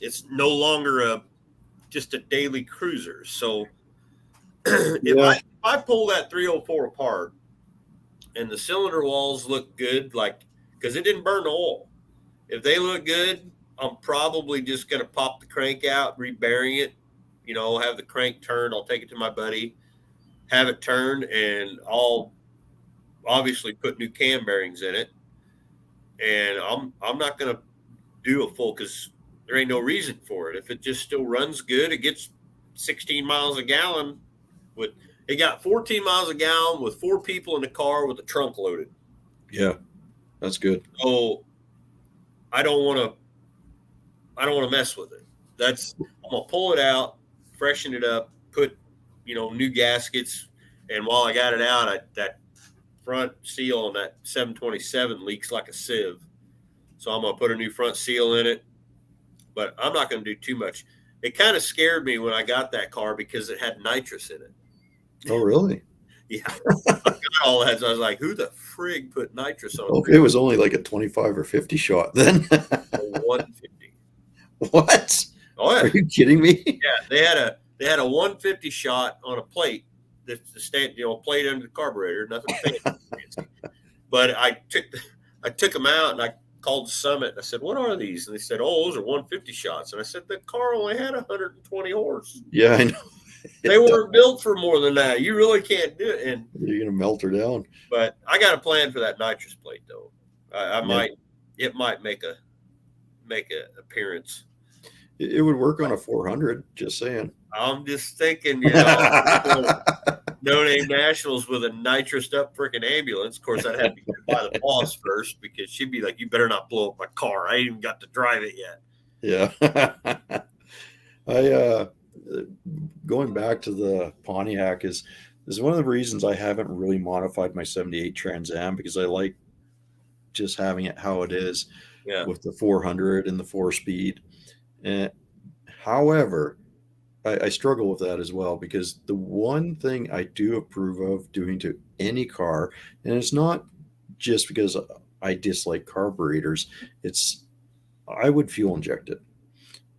It's no longer just a daily cruiser. So if I pull that 304 apart and the cylinder walls look good, like, because it didn't burn the oil. If they look good, I'm probably just going to pop the crank out, rebearing it, have the crank turned. I'll take it to my buddy, have it turned, and I'll obviously put new cam bearings in it. And I'm not going to do a full, because there ain't no reason for it. If it just still runs good, it gets 16 miles a gallon. It got 14 miles a gallon with 4 people in the car with the trunk loaded. Yeah, that's good. So I don't want to mess with it. I'm gonna pull it out, freshen it up, put new gaskets, and while I got it out, that front seal on that 727 leaks like a sieve. So I'm gonna put a new front seal in it, but I'm not gonna do too much. It kind of scared me when I got that car because it had nitrous in it. Oh, really? Yeah. I got all that. So I was like, who the frig put nitrous on it? It was only like a 25 or 50 shot then. 150. What? Oh, yeah. Are you kidding me? Yeah, they had a 150 shot on a plate. The stand, plate under the carburetor, nothing fancy. But I took them out and I called Summit and I said, "What are these?" And they said, "Oh, those are 150 shots." And I said, "The car only had 120 horse." Yeah, I know. They weren't built for more than that. You really can't do it. And you're gonna melt her down. But I got a plan for that nitrous plate though. I might. It might make an appearance. It would work on a 400. Just saying. I'm just thinking, no name nationals with a nitrous up freaking ambulance. Of course, I'd have to get by the boss first because she'd be like, "You better not blow up my car. I ain't even got to drive it yet." Yeah. Going back to the Pontiac is one of the reasons I haven't really modified my 78 Trans Am, because I like just having it how it is with the 400 and the 4-speed. However, I struggle with that as well, because the one thing I do approve of doing to any car, and it's not just because I dislike carburetors, I would fuel inject it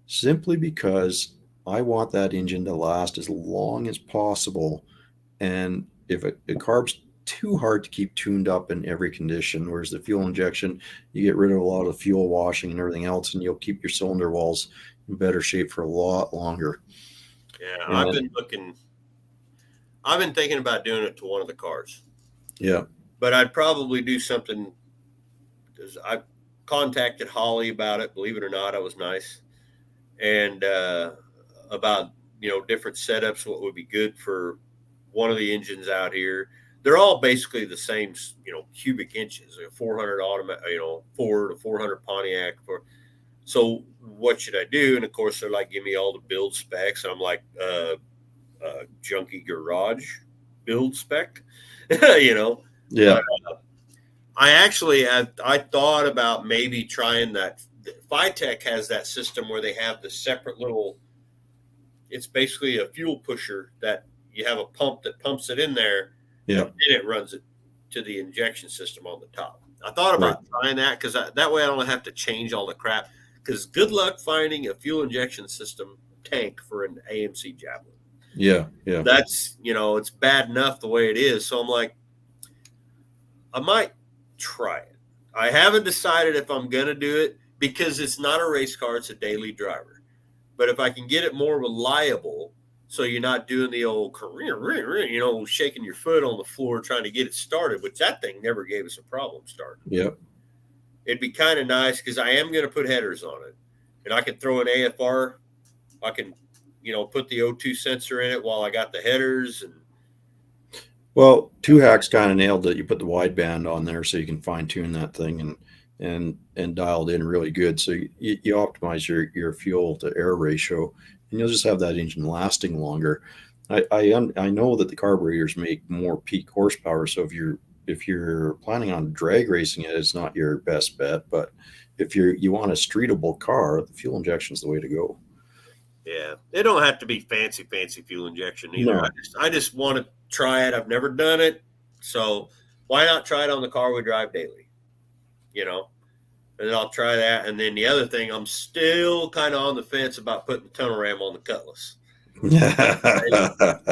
simply because I want that engine to last as long as possible. And if a carb's too hard to keep tuned up in every condition, whereas the fuel injection, you get rid of a lot of fuel washing and everything else, and you'll keep your cylinder walls in better shape for a lot longer. Yeah, I've been thinking about doing it to one of the cars. Yeah. But I'd probably do something, because I contacted Holly about it. Believe it or not, I was nice. And about, different setups, what would be good for one of the engines out here. They're all basically the same, cubic inches, a 400 automatic, Ford, a 400 Pontiac. So what should I do? And of course, they're like, give me all the build specs. I'm like, junky garage build spec, Yeah. But, I thought about maybe trying that. Phytech has that system where they have the separate little, it's basically a fuel pusher that you have a pump that pumps it in there. Yeah. And then it runs it to the injection system on the top. I thought about trying that, because that way I don't have to change all the crap. Because good luck finding a fuel injection system tank for an AMC Javelin. Yeah. That's, it's bad enough the way it is. So I'm like, I might try it. I haven't decided if I'm going to do it, because it's not a race car. It's a daily driver. But if I can get it more reliable, so you're not doing the old career, shaking your foot on the floor trying to get it started, which that thing never gave us a problem starting. Yep. It'd be kind of nice, because I am going to put headers on it, and I can throw an AFR. I can, put the O2 sensor in it while I got the headers. And well, Two Hacks kind of nailed it. You put the wideband on there so you can fine tune that thing and dial it in really good. So you optimize your fuel to air ratio, and you'll just have that engine lasting longer. I know that the carburetors make more peak horsepower, so if you're planning on drag racing it, it's not your best bet. But if you want a streetable car, the fuel injection is the way to go. Yeah, it don't have to be fancy fuel injection either. No. I just want to try it. I've never done it, so why not try it on the car we drive daily? You know, and I'll try that. And then the other thing, I'm still kind of on the fence about putting the tunnel ram on the Cutlass.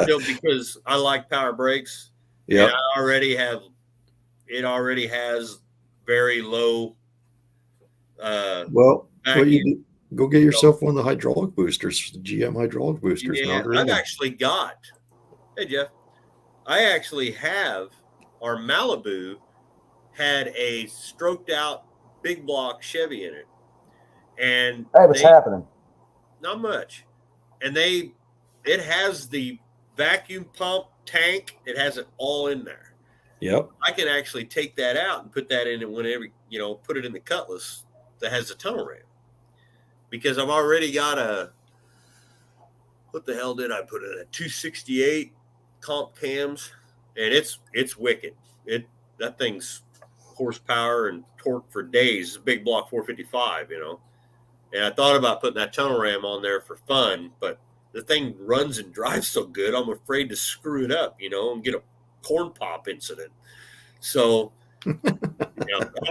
Still, because I like power brakes, Yeah. and it already has very low. Well, what you Vacuum. do, go get yourself one of the hydraulic boosters, the GM hydraulic boosters. Yeah, Mount her in I've there. actually got. Hey Jeff, I actually have our Malibu had a stroked out big block Chevy in it, and Hey, what's happening? not much, and it has the vacuum pump tank. It has it all in there. Yep. I can actually take that out and put that in it whenever, put it in the Cutlass that has a tunnel ram, because I've already got what the hell did I put in a 268 comp cams, and it's wicked. That thing's horsepower and torque for days. It's a big block 455, And I thought about putting that tunnel ram on there for fun, but the thing runs and drives so good, I'm afraid to screw it up, and get a corn pop incident. So, I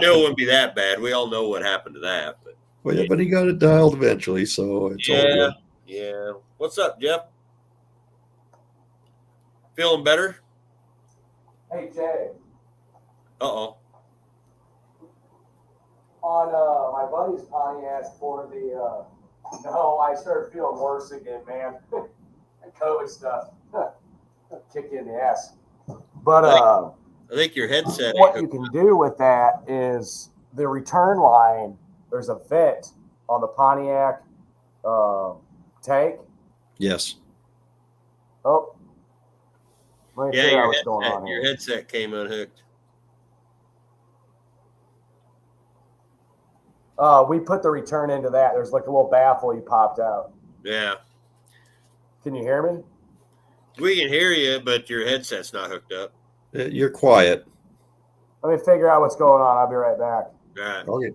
know it wouldn't be that bad. We all know what happened to that. But Well, yeah, but he got it dialed eventually, so it's all good. Yeah. What's up, Jeff? Feeling better? Hey, Jay. Uh-oh. On my buddy's Pontiac for the, no, I started feeling worse again, man. COVID stuff. Kick you in the ass. But I think your headset. what you can do with that is the return line. There's a vent on the Pontiac tank. Yes. Oh, let me figure out what's going on your here. headset came unhooked. We put the return into that. There's like a little baffle you popped out. Yeah. Can you hear me? We can hear you, but your headset's not hooked up. You're quiet. Let me figure out what's going on. I'll be right back. All right. Okay.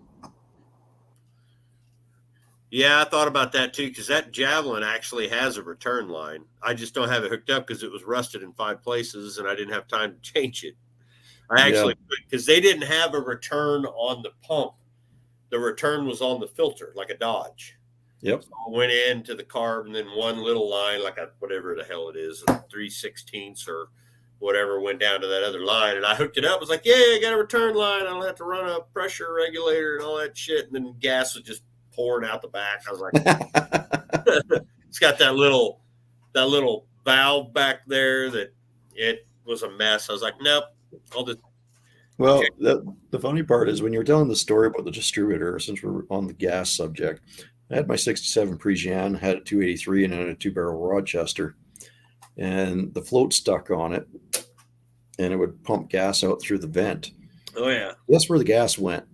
Yeah, I thought about that too, because that Javelin actually has a return line. I just don't have it hooked up because it was rusted in 5 places and I didn't have time to change it. I actually, because they didn't have a return on the pump. The return was on the filter, like a Dodge. Yep. So I went into the carb and then one little line, like a whatever the hell it is, 3/16 or whatever, went down to that other line. And I hooked it up. I was like, yeah, I got a return line. I don't have to run a pressure regulator and all that shit. And then gas was just pouring out the back. I was like, it's got that little valve back there that it was a mess. I was like, nope, I'll just. Well, the funny part is when you're telling the story about the distributor, since we're on the gas subject, I had my 67 Parisienne, had a 283 and then a 2-barrel Rochester, and the float stuck on it, and it would pump gas out through the vent. Oh, yeah. Guess where the gas went?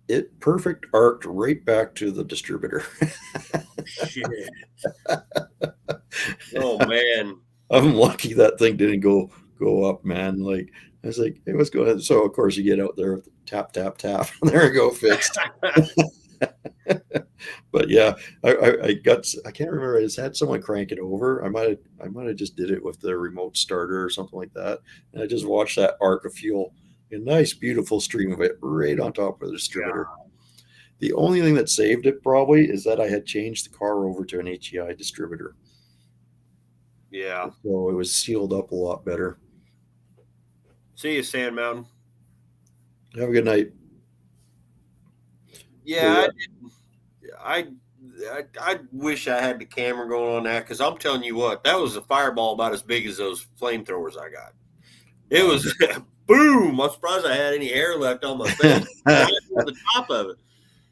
It perfect arced right back to the distributor. Shit. Oh, man. I'm lucky that thing didn't go up, man. Like, I was like, hey, what's going on? So, of course, you get out there, tap, tap, tap. There we go, fixed. But yeah, I can't remember. I just had someone crank it over. I might have just did it with the remote starter or something like that. And I just watched that arc of fuel, a nice, beautiful stream of it right on top of the distributor. Yeah. The only thing that saved it probably is that I had changed the car over to an HEI distributor. Yeah. So it was sealed up a lot better. See you, Sand Mountain. Have a good night. Yeah, I wish I had the camera going on that, because I'm telling you what, that was a fireball about as big as those flamethrowers I got. It was boom. I'm surprised I had any hair left on my face. Right on the top of it.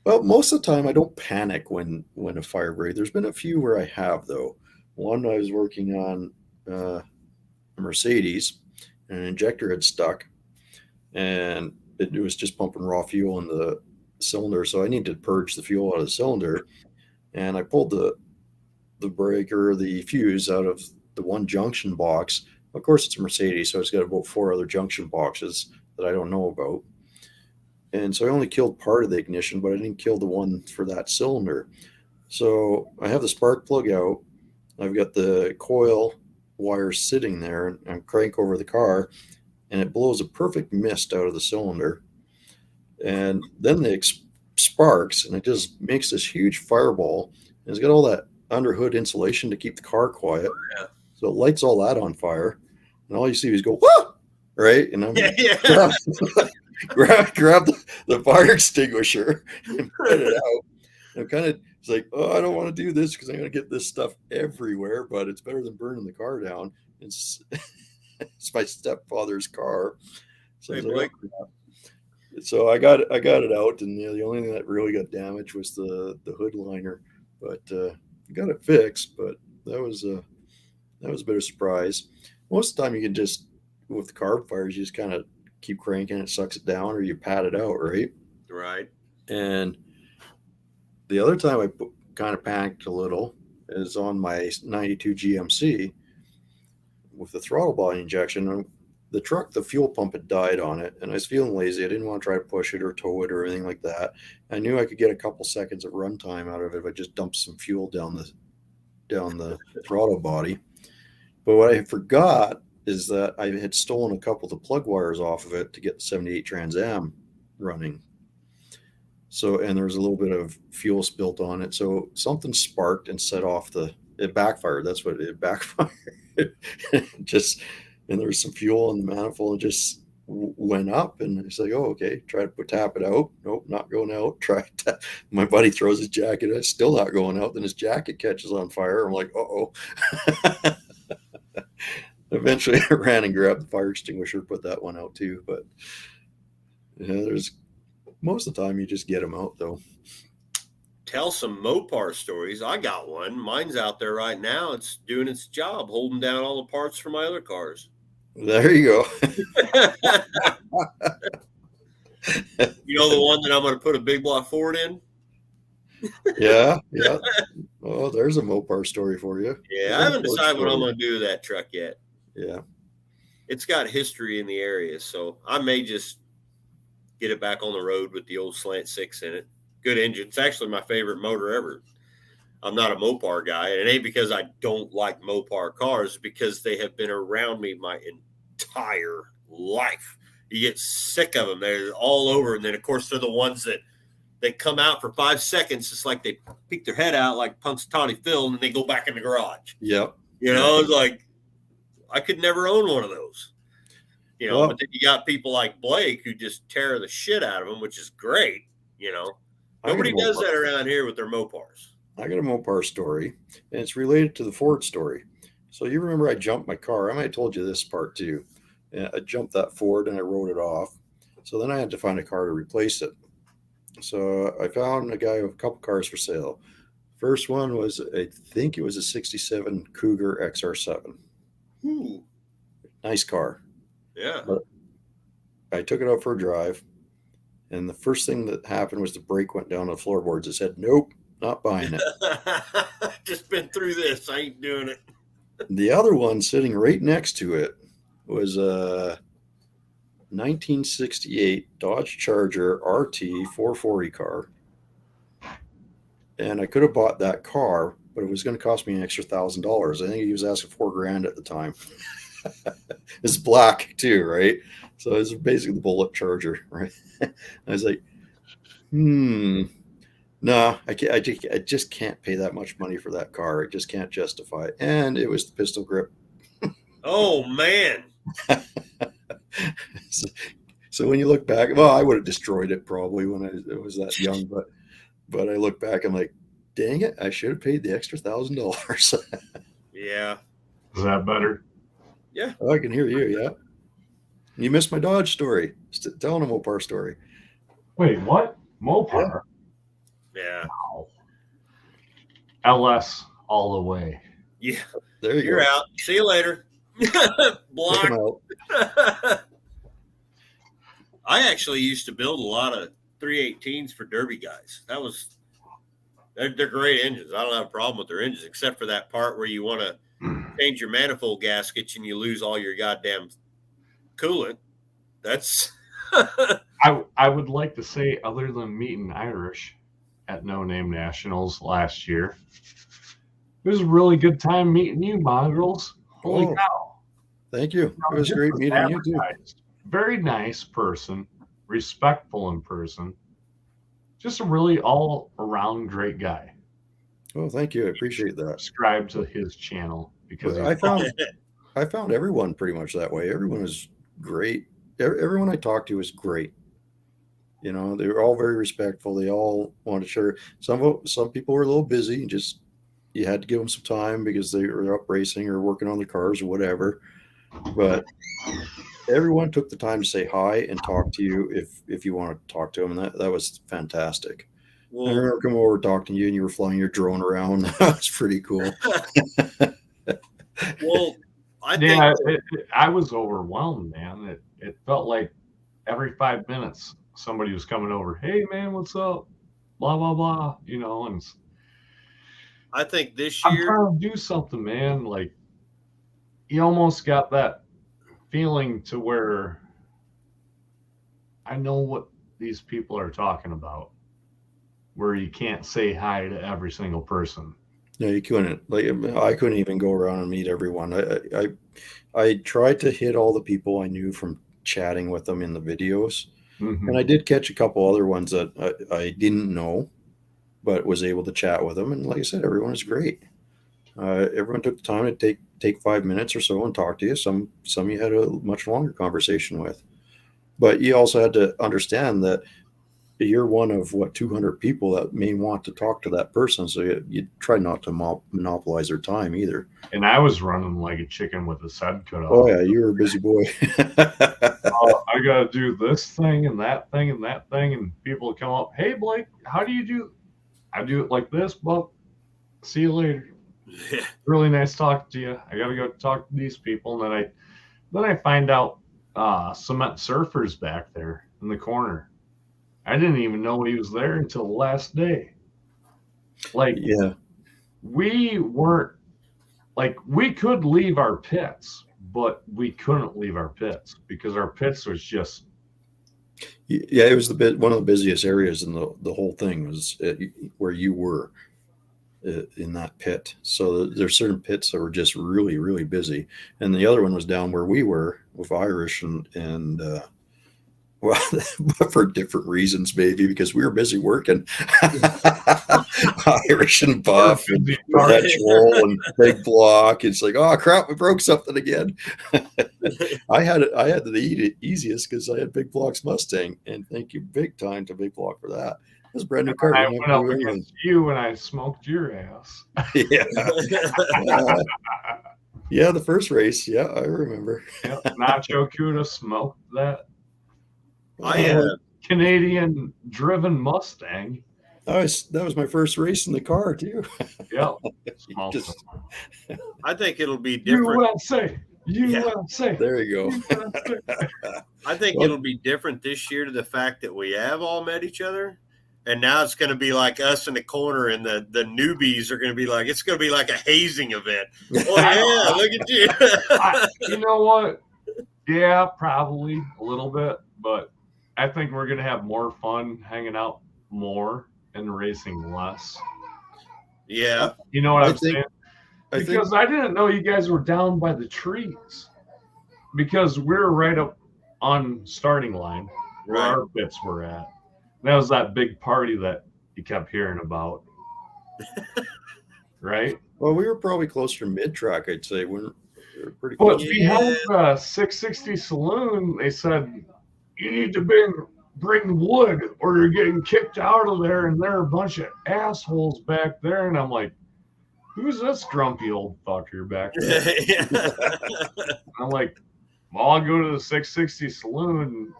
Well, most of the time I don't panic when a fire breaks. There's been a few where I have, though. One, I was working on a Mercedes, and an injector had stuck, and it was just pumping raw fuel in the cylinder. So I needed to purge the fuel out of the cylinder, and I pulled the breaker, the fuse out of the one junction box. Of course, it's a Mercedes, so it's got about 4 other junction boxes that I don't know about. And so I only killed part of the ignition, but I didn't kill the one for that cylinder. So I have the spark plug out. I've got the coil wire sitting there, and I crank over the car, and it blows a perfect mist out of the cylinder. And then sparks, and it just makes this huge fireball. And it's got all that underhood insulation to keep the car quiet. Yeah. So it lights all that on fire. And all you see is go, whoa! Right? And I'm Yeah. grab the fire extinguisher and put it out. And I'm kind of, it's like, oh, I don't want to do this because I'm going to get this stuff everywhere, but it's better than burning the car down. It's, it's my stepfather's car. So, Hey, I was like, Blake. oh, crap. So I got it out, and the only thing that really got damaged was the hood liner, but got it fixed. But that was a bit of a surprise. Most of the time, you can just, with the carb fires, you just kind of keep cranking, it sucks it down, or you pat it out, right? Right. And the other time I kind of panicked a little is on my 92 GMC with the throttle body injection. The truck, the fuel pump had died on it, and I was feeling lazy. I didn't want to try to push it or tow it or anything like that. I knew I could get a couple seconds of runtime out of it if I just dumped some fuel down the throttle body. But what I forgot is that I had stolen a couple of the plug wires off of it to get the 78 Trans Am running. So, and there was a little bit of fuel spilt on it. So something sparked and set off it backfired. That's what it backfired. Just, and there was some fuel in the manifold and just went up. And it's like, oh, okay, try to tap it out. Nope, not going out. Try to, my buddy throws his jacket. It's still not going out. Then his jacket catches on fire. I'm like, uh-oh. Eventually I ran and grabbed the fire extinguisher, put that one out too. But yeah, most of the time you just get them out though. Tell some Mopar stories. I got one. Mine's out there right now. It's doing its job, holding down all the parts for my other cars. There you go. You know the one that I'm going to put a big block Ford in? Yeah. Oh, there's a Mopar story for you. Yeah, I haven't decided what I'm going to do with that truck yet. Yeah. It's got history in the area, so I may just get it back on the road with the old Slant 6 in it. Good engine. It's actually my favorite motor ever. I'm not a Mopar guy, and it ain't because I don't like Mopar cars, because they have been around me my entire life. You get sick of them. They're all over, and then, of course, they're the ones that they come out for 5 seconds. It's like they peek their head out like Punxsutawney Phil, and then they go back in the garage. Yep. You know, it's like I could never own one of those. You know, but then you got people like Blake who just tear the shit out of them, which is great. You know, nobody does that around here with their Mopars. I got a Mopar story, and it's related to the Ford story. So you remember I jumped my car. I might have told you this part too. I jumped that Ford and I wrote it off. So then I had to find a car to replace it. So I found a guy with a couple cars for sale. First one was, I think it was a 67 Cougar XR7. Ooh. Nice car. Yeah. But I took it out for a drive, and the first thing that happened was the brake went down the floorboards. It said, nope, not buying it. Just been through this. I ain't doing it. The other one sitting right next to it was a 1968 Dodge Charger RT 440 car. And I could have bought that car, but it was going to cost me an extra $1,000. I think he was asking $4,000 at the time. It's black too, right? So it's basically the bullet Charger, right? I was like, no, I just can't pay that much money for that car. I just can't justify it. And it was the pistol grip. Oh man. So when you look back, well, I would have destroyed it probably when I was that young, but I look back, I'm like, dang it, I should have paid the extra $1,000. Yeah. Is that better? Yeah. Oh, I can hear you. Yeah. You missed my Dodge story. Telling a Mopar story. Wait, what? Mopar? Yeah. Wow. LS all the way. Yeah. There you You're go. out. See you later. Take 'em Block. out. I actually used to build a lot of 318s for Derby guys. They're great engines. I don't have a problem with their engines, except for that part where you want to change your manifold gaskets and you lose all your goddamn coolant. That's I would like to say, other than meeting Irish at No Name Nationals last year. It was a really good time meeting you, Mongrels. Holy cow. Thank you. It was great meeting you too. Very nice person, respectful in person. Just a really all around great guy. Oh, thank you. I appreciate that. Subscribe to his channel because I found everyone pretty much that way. Everyone is great. Everyone I talked to is great. You know, they were all very respectful. They all wanted to share. Some people were a little busy and just you had to give them some time because they were up racing or working on their cars or whatever. But everyone took the time to say hi and talk to you if you wanted to talk to them, and that was fantastic. Well, I remember coming over talking to you, and you were flying your drone around. That was pretty cool. well, I think I was overwhelmed, man. It felt like every 5 minutes somebody was coming over. Hey, man, what's up? Blah blah blah. You know, and I think this I'm year trying to do something, man. Like you almost got that feeling to where I know what these people are talking about, where you can't say hi to every single person. No, you couldn't. Like I couldn't even go around and meet everyone. I tried to hit all the people I knew from chatting with them in the videos, and I did catch a couple other ones that I didn't know, but was able to chat with them. And like I said, everyone is great. Everyone took the time to take 5 minutes or so and talk to you. Some you had a much longer conversation with, but you also had to understand that you're one of 200 people that may want to talk to that person. So you try not to monopolize their time either. And I was running like a chicken with his head cut off. Oh yeah, you were a busy boy. I got to do this thing and that thing and that thing, and people come up. Hey Blake, how do you do? I do it like this. Well, see you later. Really nice talking to you. I got to go talk to these people, and then I find out Cement Surfer's back there in the corner. I didn't even know he was there until the last day. Like, yeah, we weren't like we could leave our pits, but we couldn't leave our pits because our pits was just. Yeah, it was one of the busiest areas in the whole thing was where you were in that pit. So there's certain pits that were just really, really busy, and the other one was down where we were with Irish and well, for different reasons, maybe because we were busy working. Irish and Buff and Perpetual and Big Block. It's like, oh crap, we broke something again. I had the easiest because I had Big Block's Mustang, and thank you big time to Big Block for that. It was a brand new car. I went up against you and I smoked your ass. Yeah. Yeah, the first race. Yeah, I remember. Yep. Nacho Cuda smoked that. I had Canadian driven Mustang. That was my first race in the car too. Yep. I think it'll be different. USA. There you go. I think it'll be different this year to the fact that we have all met each other. And now it's going to be like us in the corner, and the newbies are going to be like, it's going to be like a hazing event. Oh, yeah, look at you. You know what? Yeah, probably a little bit. But I think we're going to have more fun hanging out more and racing less. Yeah. You know what I'm saying? Because I didn't know you guys were down by the trees. Because we're right up on starting line where our pits were at. That was that big party that you kept hearing about. Right? Well, we were probably closer to mid-track, I'd say. We were pretty close. But behind the 660 saloon, they said, you need to bring wood or you're getting kicked out of there, and there are a bunch of assholes back there. And I'm like, who's this grumpy old fucker back there? I'm like, well, I'll go to the 660 saloon.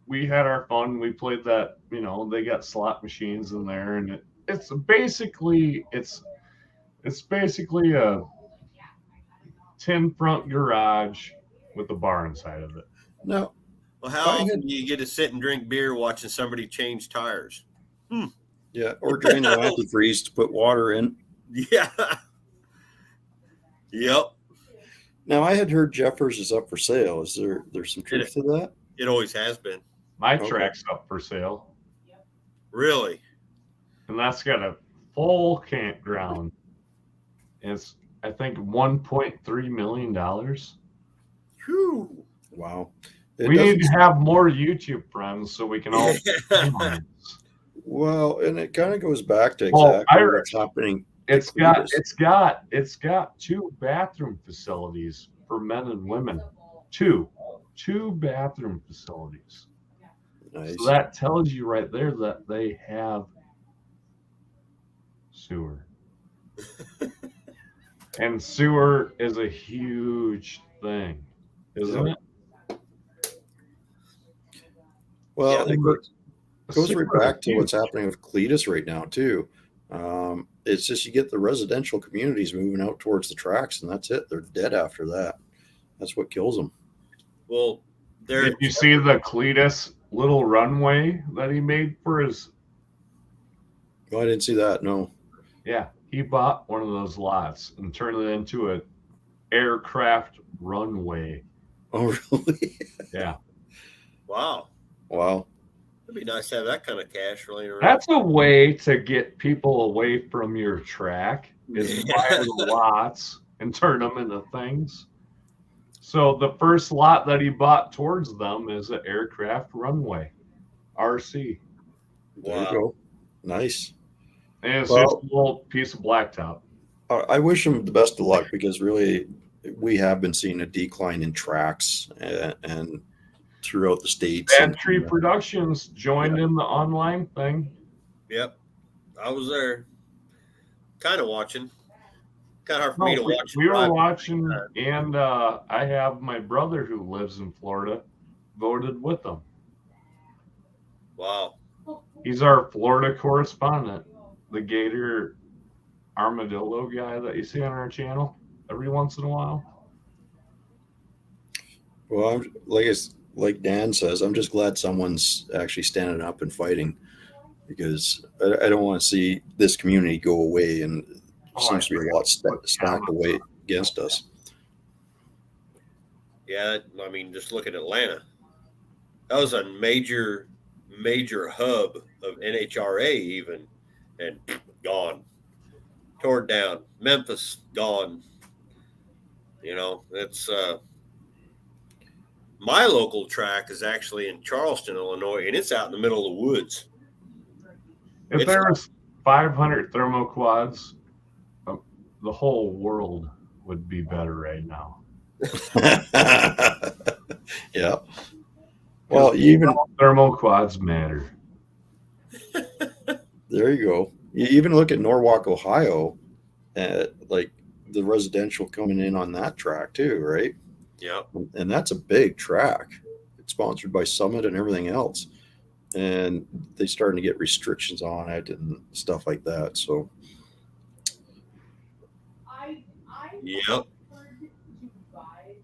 We had our fun. We played that, they got slot machines in there, and it's basically a tin front garage with a bar inside of it. No. Well, how often do you get to sit and drink beer watching somebody change tires? Yeah, or drain the antifreeze to put water in. Yeah. Yep. Now, I had heard Jeffers is up for sale. Is there's some truth to that? It always has been. My track's up for sale. Really? and that's got a full campground. It's, I think, $1.3 million. Whew. Wow. We need to have more YouTube friends so we can all. Well, and it kind of goes back to Well, exactly what's happening. It's got 2 bathroom facilities for men and women. Two bathroom facilities. Nice. So that tells you right there that they have sewer. And sewer is a huge thing, isn't it? Well, Yeah, it goes right back to what's happening with Cletus right now too. It's just you get the residential communities moving out towards the tracks, and that's it. They're dead after that. That's what kills them. Well, did you see the Cletus little runway that he made for his? Oh, I didn't see that. No. Yeah, he bought one of those lots and turned it into an aircraft runway. Oh, really? Yeah. Wow. It'd be nice to have that kind of cash laying around. That's a way to get people away from your track, is buy the lots and turn them into things. So the first lot that he bought towards them is an aircraft runway, RC. There you go. Nice. And it's just a little piece of blacktop. I wish him the best of luck, because really we have been seeing a decline in tracks and throughout the states. Bad Tree Productions joined in the online thing. Yep. I was there kind of watching. Kind of hard for me to watch. We were watching, and I have my brother who lives in Florida voted with them. Wow. He's our Florida correspondent, the Gator Armadillo guy that you see on our channel every once in a while. Well, I'm, like Dan says, I'm just glad someone's actually standing up and fighting, because I don't want to see this community go away, and seems to be a lot stacked away against us. Yeah, I mean, just look at Atlanta. That was a major hub of NHRA even, and gone. Torn down. Memphis, gone. You know, it's my local track is actually in Charleston, Illinois, and it's out in the middle of the woods. If there was 500 thermoquads, the whole world would be better right now. Yeah. Well, even thermoquads matter. There you go. You even look at Norwalk, Ohio, like the residential coming in on that track too, right? Yeah. And that's a big track. It's sponsored by Summit and everything else. And they're starting to get restrictions on it and stuff like that. So yep.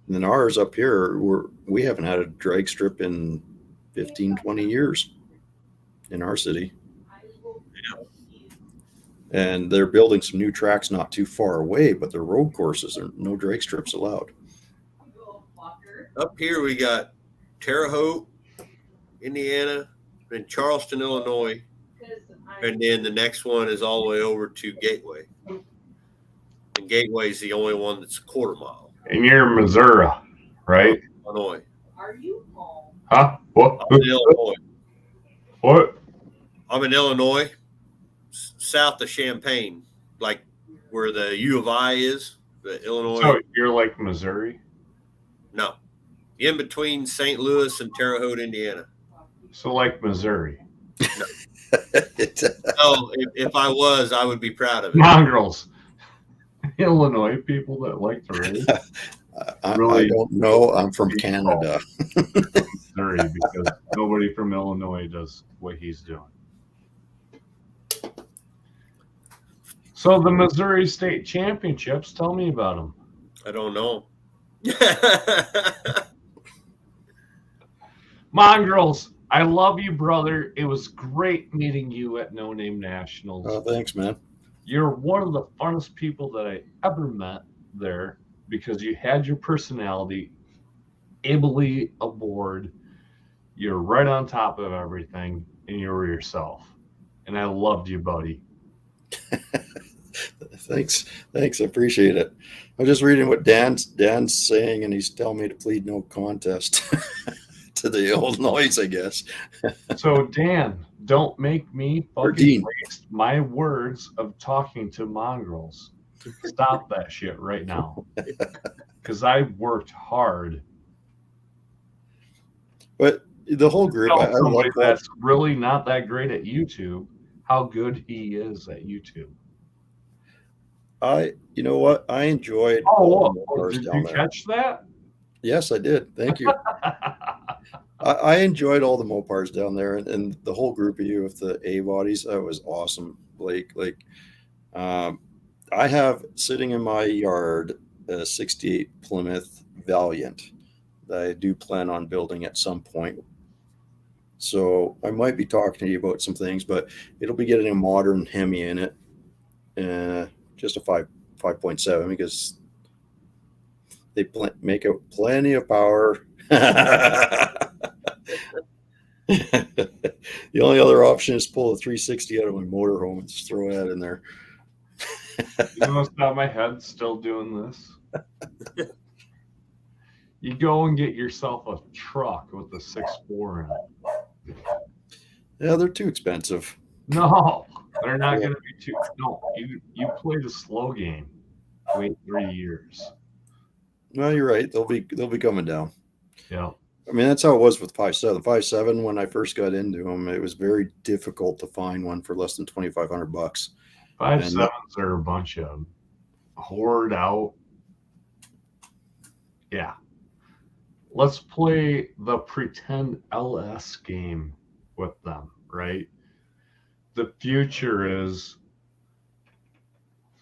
And then ours up here, we haven't had a drag strip in 15, 20 years in our city. Yeah. And they're building some new tracks not too far away, but the road courses are no drag strips allowed. Up here we got Terre Haute, Indiana, and Charleston, Illinois, and then the next one is all the way over to Gateway. And Gateway is the only one that's a quarter mile. And you're in Missouri, right? Illinois. Are you home? Huh? What? I'm in Illinois. What? I'm in Illinois, south of Champaign, like where the U of I is, the Illinois. So you're like Missouri? No. In between St. Louis and Terre Haute, Indiana. So like Missouri. No, if I was, I would be proud of it. Mongrels. Illinois people that like to race. I don't know. I'm from Canada. Missouri, because nobody from Illinois does what he's doing. So the Missouri State Championships, tell me about them. I don't know. Mongrels, I love you, brother. It was great meeting you at No Name Nationals. Oh, thanks, man. You're one of the funnest people that I ever met there, because you had your personality, ably aboard. You're right on top of everything, and you were yourself. and I loved you, buddy. Thanks. I appreciate it. I'm just reading what Dan's saying, and he's telling me to plead no contest to the old noise, I guess. So Dan, don't make me Or fucking Dean. waste my words of talking to mongrels. Stop that shit right now. Because I worked hard. But the whole group, I Tell somebody love that. that's really not that great at YouTube how good he is at YouTube. You know what? I enjoyed all the Mopars did down you there. catch that? Yes, I did. Thank you. I enjoyed all the Mopars down there, and the whole group of you with the A bodies. That was awesome, Blake. I have sitting in my yard a '68 Plymouth Valiant that I do plan on building at some point. So I might be talking to you about some things, but it'll be getting a modern Hemi in it, just a 5.7 because they make out plenty of power. The only other option is pull a 360 out of my motorhome and just throw that in there. You must have my head still doing this. You go and get yourself a truck with a 6.4 in it. Yeah, they're too expensive. No, they're not going to be too. No, you play the slow game. Wait 3 years. Well, you're right. They'll be coming down. Yeah. I mean, that's how it was with 5.7. 5.7, when I first got into them, it was very difficult to find one for less than $2,500. 5.7s are a bunch of hoard out. Yeah. Let's play the pretend LS game with them, right? The future is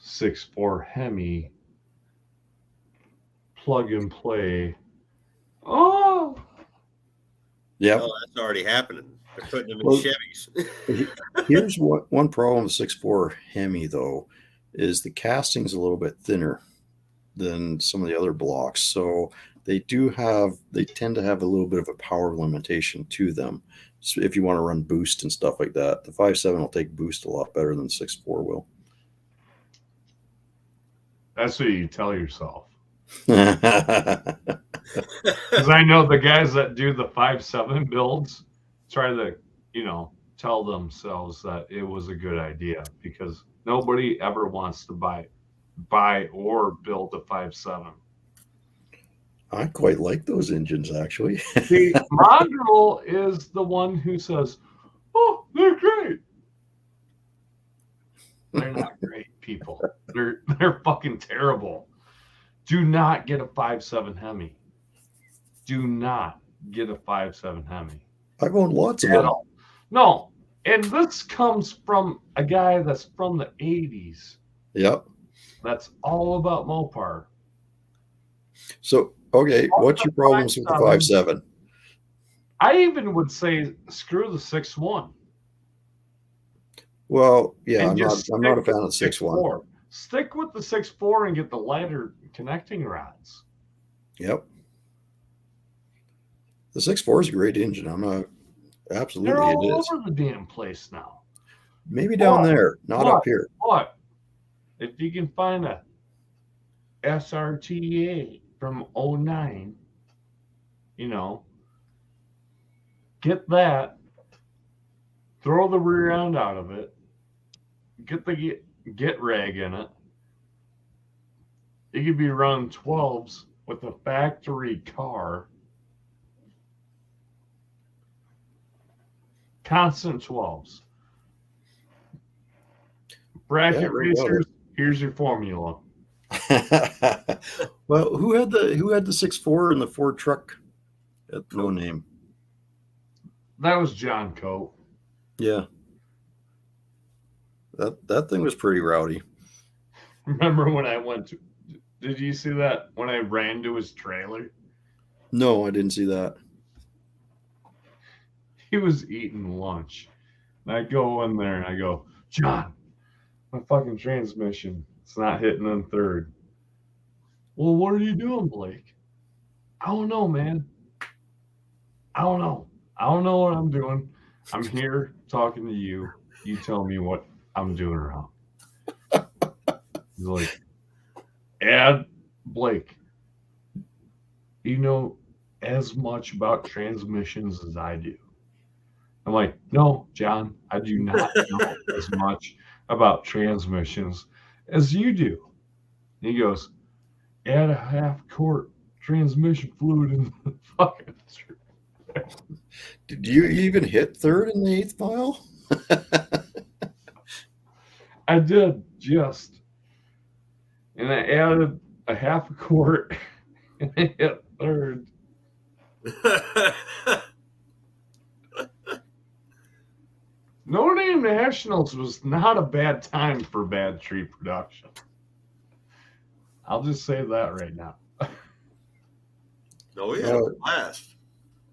6.4 Hemi, plug and play. Oh, yeah. Oh, that's already happening. They're putting them in Chevys. Here's one problem with 6.4 Hemi, though, is the casting's a little bit thinner than some of the other blocks. So they tend to have a little bit of a power limitation to them. So if you want to run boost and stuff like that, the 5.7 will take boost a lot better than 6.4 will. that's what you tell yourself. Because I know the guys that do the 5.7 builds try to, tell themselves that it was a good idea because nobody ever wants to buy or build a 5.7. I quite like those engines, actually. The Mongrel is the one who says, "Oh, they're great." They're not great people. They're fucking terrible. Do not get a 5.7 Hemi. Do not get a 5.7 Hemi. I've owned lots of them. No, and this comes from a guy that's from the 80s. Yep. That's all about Mopar. So, okay, what's your problems with the 5.7? I even would say screw the 6.1. Well, yeah, I'm not a fan of the 6.1. Stick with the 6.4 and get the lighter connecting rods. Yep. The 6.4 is a great engine. Absolutely, they're all it is. over the damn place now. Maybe down there, not up here. But if you can find a SRTA from 09, get that, throw the rear end out of it, get the get rag in it. You could be running 12s with a factory car. Constant 12s. Bracket racers, here's your formula. Well, who had the 6.4 in the Ford truck? No name. That was John Coe. Yeah. That thing was pretty rowdy. Remember when I did you see that when I ran to his trailer? No, I didn't see that. He was eating lunch. And I go in there and I go, John, my fucking transmission, it's not hitting in third. Well, what are you doing, Blake? I don't know, man. I don't know what I'm doing. I'm here talking to you. You tell me what I'm doing wrong. He's like, Ad Blake, you know as much about transmissions as I do. I'm like, no, John, I do not know as much about transmissions as you do. And he goes, add a half quart transmission fluid in the fucking. Did you even hit third in the 8th mile? I did just. And I added a half a quart and I hit third. Notre Dame Nationals was not a bad time for bad tree production. I'll just say that right now. No, we had a blast.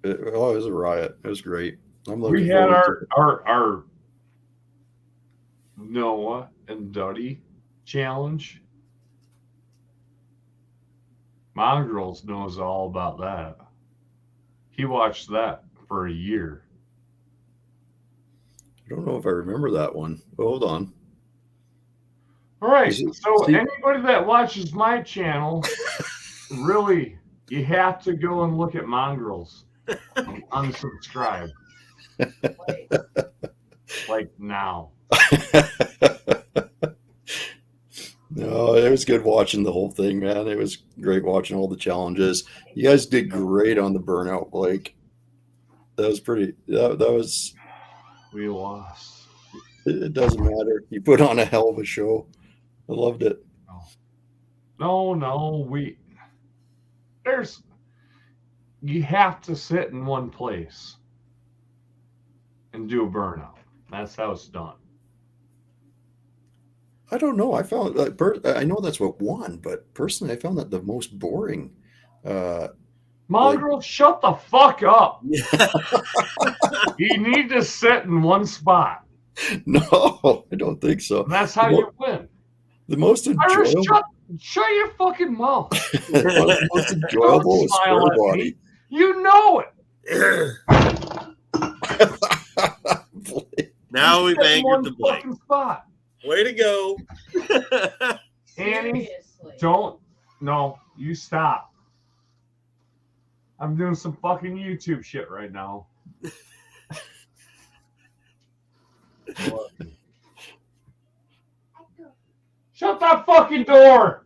It was a riot. It was great. We had our Noah and Duddy challenge. Mongrels knows all about that. He watched that for a year. I don't know if I remember that one. Hold on. All right. So anybody that watches my channel, really, you have to go and look at Mongrels. Unsubscribe. Like now. No, it was good watching the whole thing, man. It was great watching all the challenges. You guys did great on the burnout, Blake. That was pretty. That was. We lost. It doesn't matter. You put on a hell of a show. I loved it. No. You have to sit in one place and do a burnout. That's how it's done. I don't know. I found I know that's what won, but personally, I found that the most boring. Mongrel, shut the fuck up. You need to sit in one spot. No, I don't think so. And that's how you win. The most enjoyable. Shut your fucking mouth. The most enjoyable was Square Body. You know it. Now we've angered the Blake. Spot. Way to go. Annie, don't. No, you stop. I'm doing some fucking YouTube shit right now. Shut that fucking door.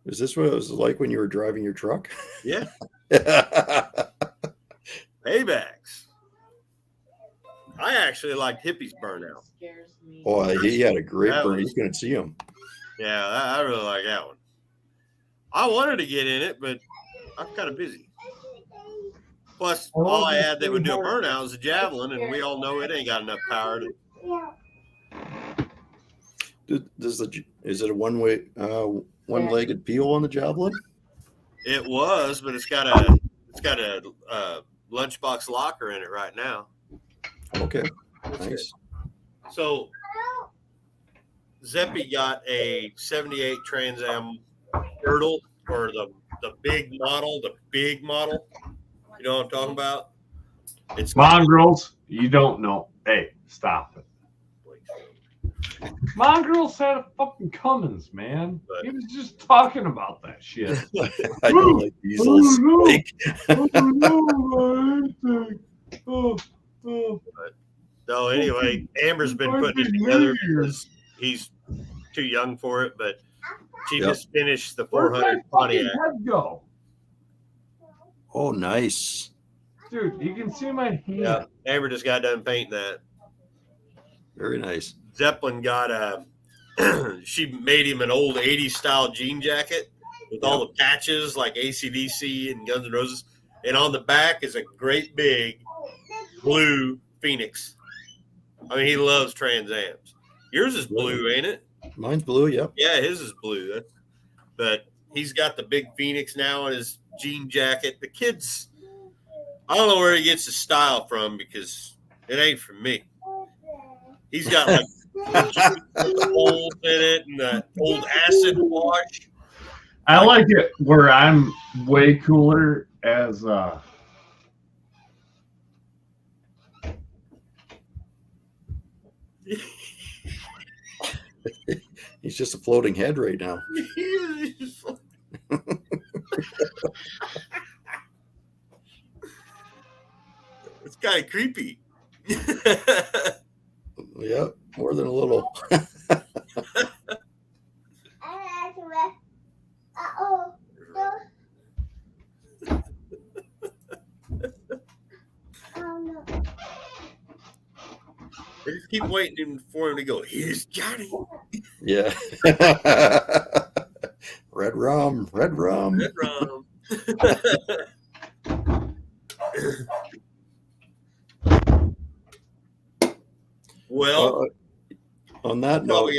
Is this what it was like when you were driving your truck? Yeah. Paybacks. I actually liked Hippie's burnout. Oh, he had a great burn. You couldn't see him. Yeah, I really like that one. I wanted to get in it, but I'm kind of busy. Plus, all I had that would do a burnout was a javelin, and we all know it ain't got enough power to. Is it a one-legged peel on the javelin? It was, but it's got a lunchbox locker in it right now. Okay, nice. So Zeppy got a 78 Trans Am Turtle, or the big model. You know what I'm talking about? It's Mongrels. You don't know. Hey, stop it. Mongrels had a fucking Cummins, man. He was just talking about that shit. I don't like diesels. So anyway, Amber's been putting it together because he's too young for it, but she just finished the 400 Pontiac. Go. Oh, nice. Dude, you can see my hand. Yeah, Amber just got done painting that. Very nice. Zeppelin got she made him an old 80s style jean jacket with all the patches like AC/DC and Guns N' Roses. And on the back is a great big blue Phoenix. I mean, he loves Trans Ams. Yours is blue, ain't it? Mine's blue, yep. Yeah, his is blue. But he's got the big Phoenix now in his jean jacket. The kid's, I don't know where he gets his style from because it ain't from me. He's got like the holes in it and the old acid wash. I like it where I'm way cooler as He's just a floating head right now. It's kind of creepy. Yeah, more than a little. I just keep waiting for him to go, here's Johnny. Yeah. Red rum, red rum. Red rum. Well, on that I'm note,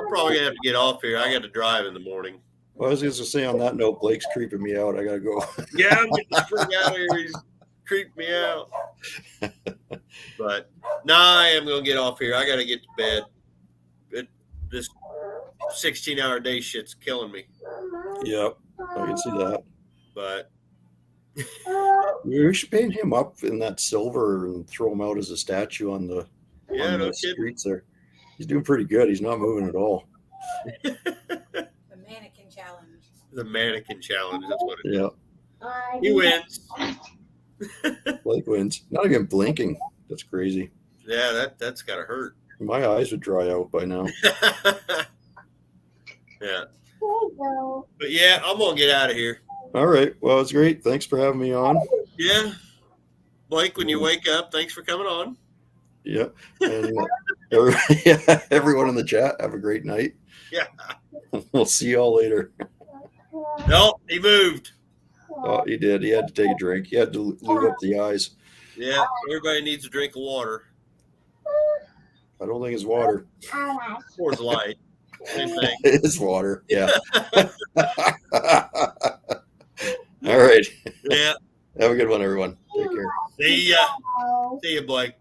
probably gonna have to get off here. I got to drive in the morning. well, I was just gonna say on that note, Blake's creeping me out. I gotta go. Yeah, I'm getting the freak out of here. He's creeped me out. But I am gonna get off here. I gotta get to bed. This 16-hour day shit's killing me. Yep, I can see that. But we should paint him up in that silver and throw him out as a statue on the streets there. He's doing pretty good. He's not moving at all. The mannequin challenge. The mannequin challenge. That's what it is. Yeah. He wins. Blake wins. Not even blinking. That's crazy. Yeah, that's gotta hurt. My eyes would dry out by now. Yeah. But yeah, I'm gonna get out of here. All right. Well, it's great. Thanks for having me on. Yeah. Blake, when you wake up, thanks for coming on. Yeah. And everyone in the chat, have a great night. Yeah. We'll see y'all later. No, he moved. Oh, he did. He had to take a drink. He had to lube up the eyes. Yeah, everybody needs a drink of water. I don't think it's water. Or it's light. Same thing. It's water. Yeah. All right. Yeah. Have a good one, everyone. Take care. See ya. See ya, Blake.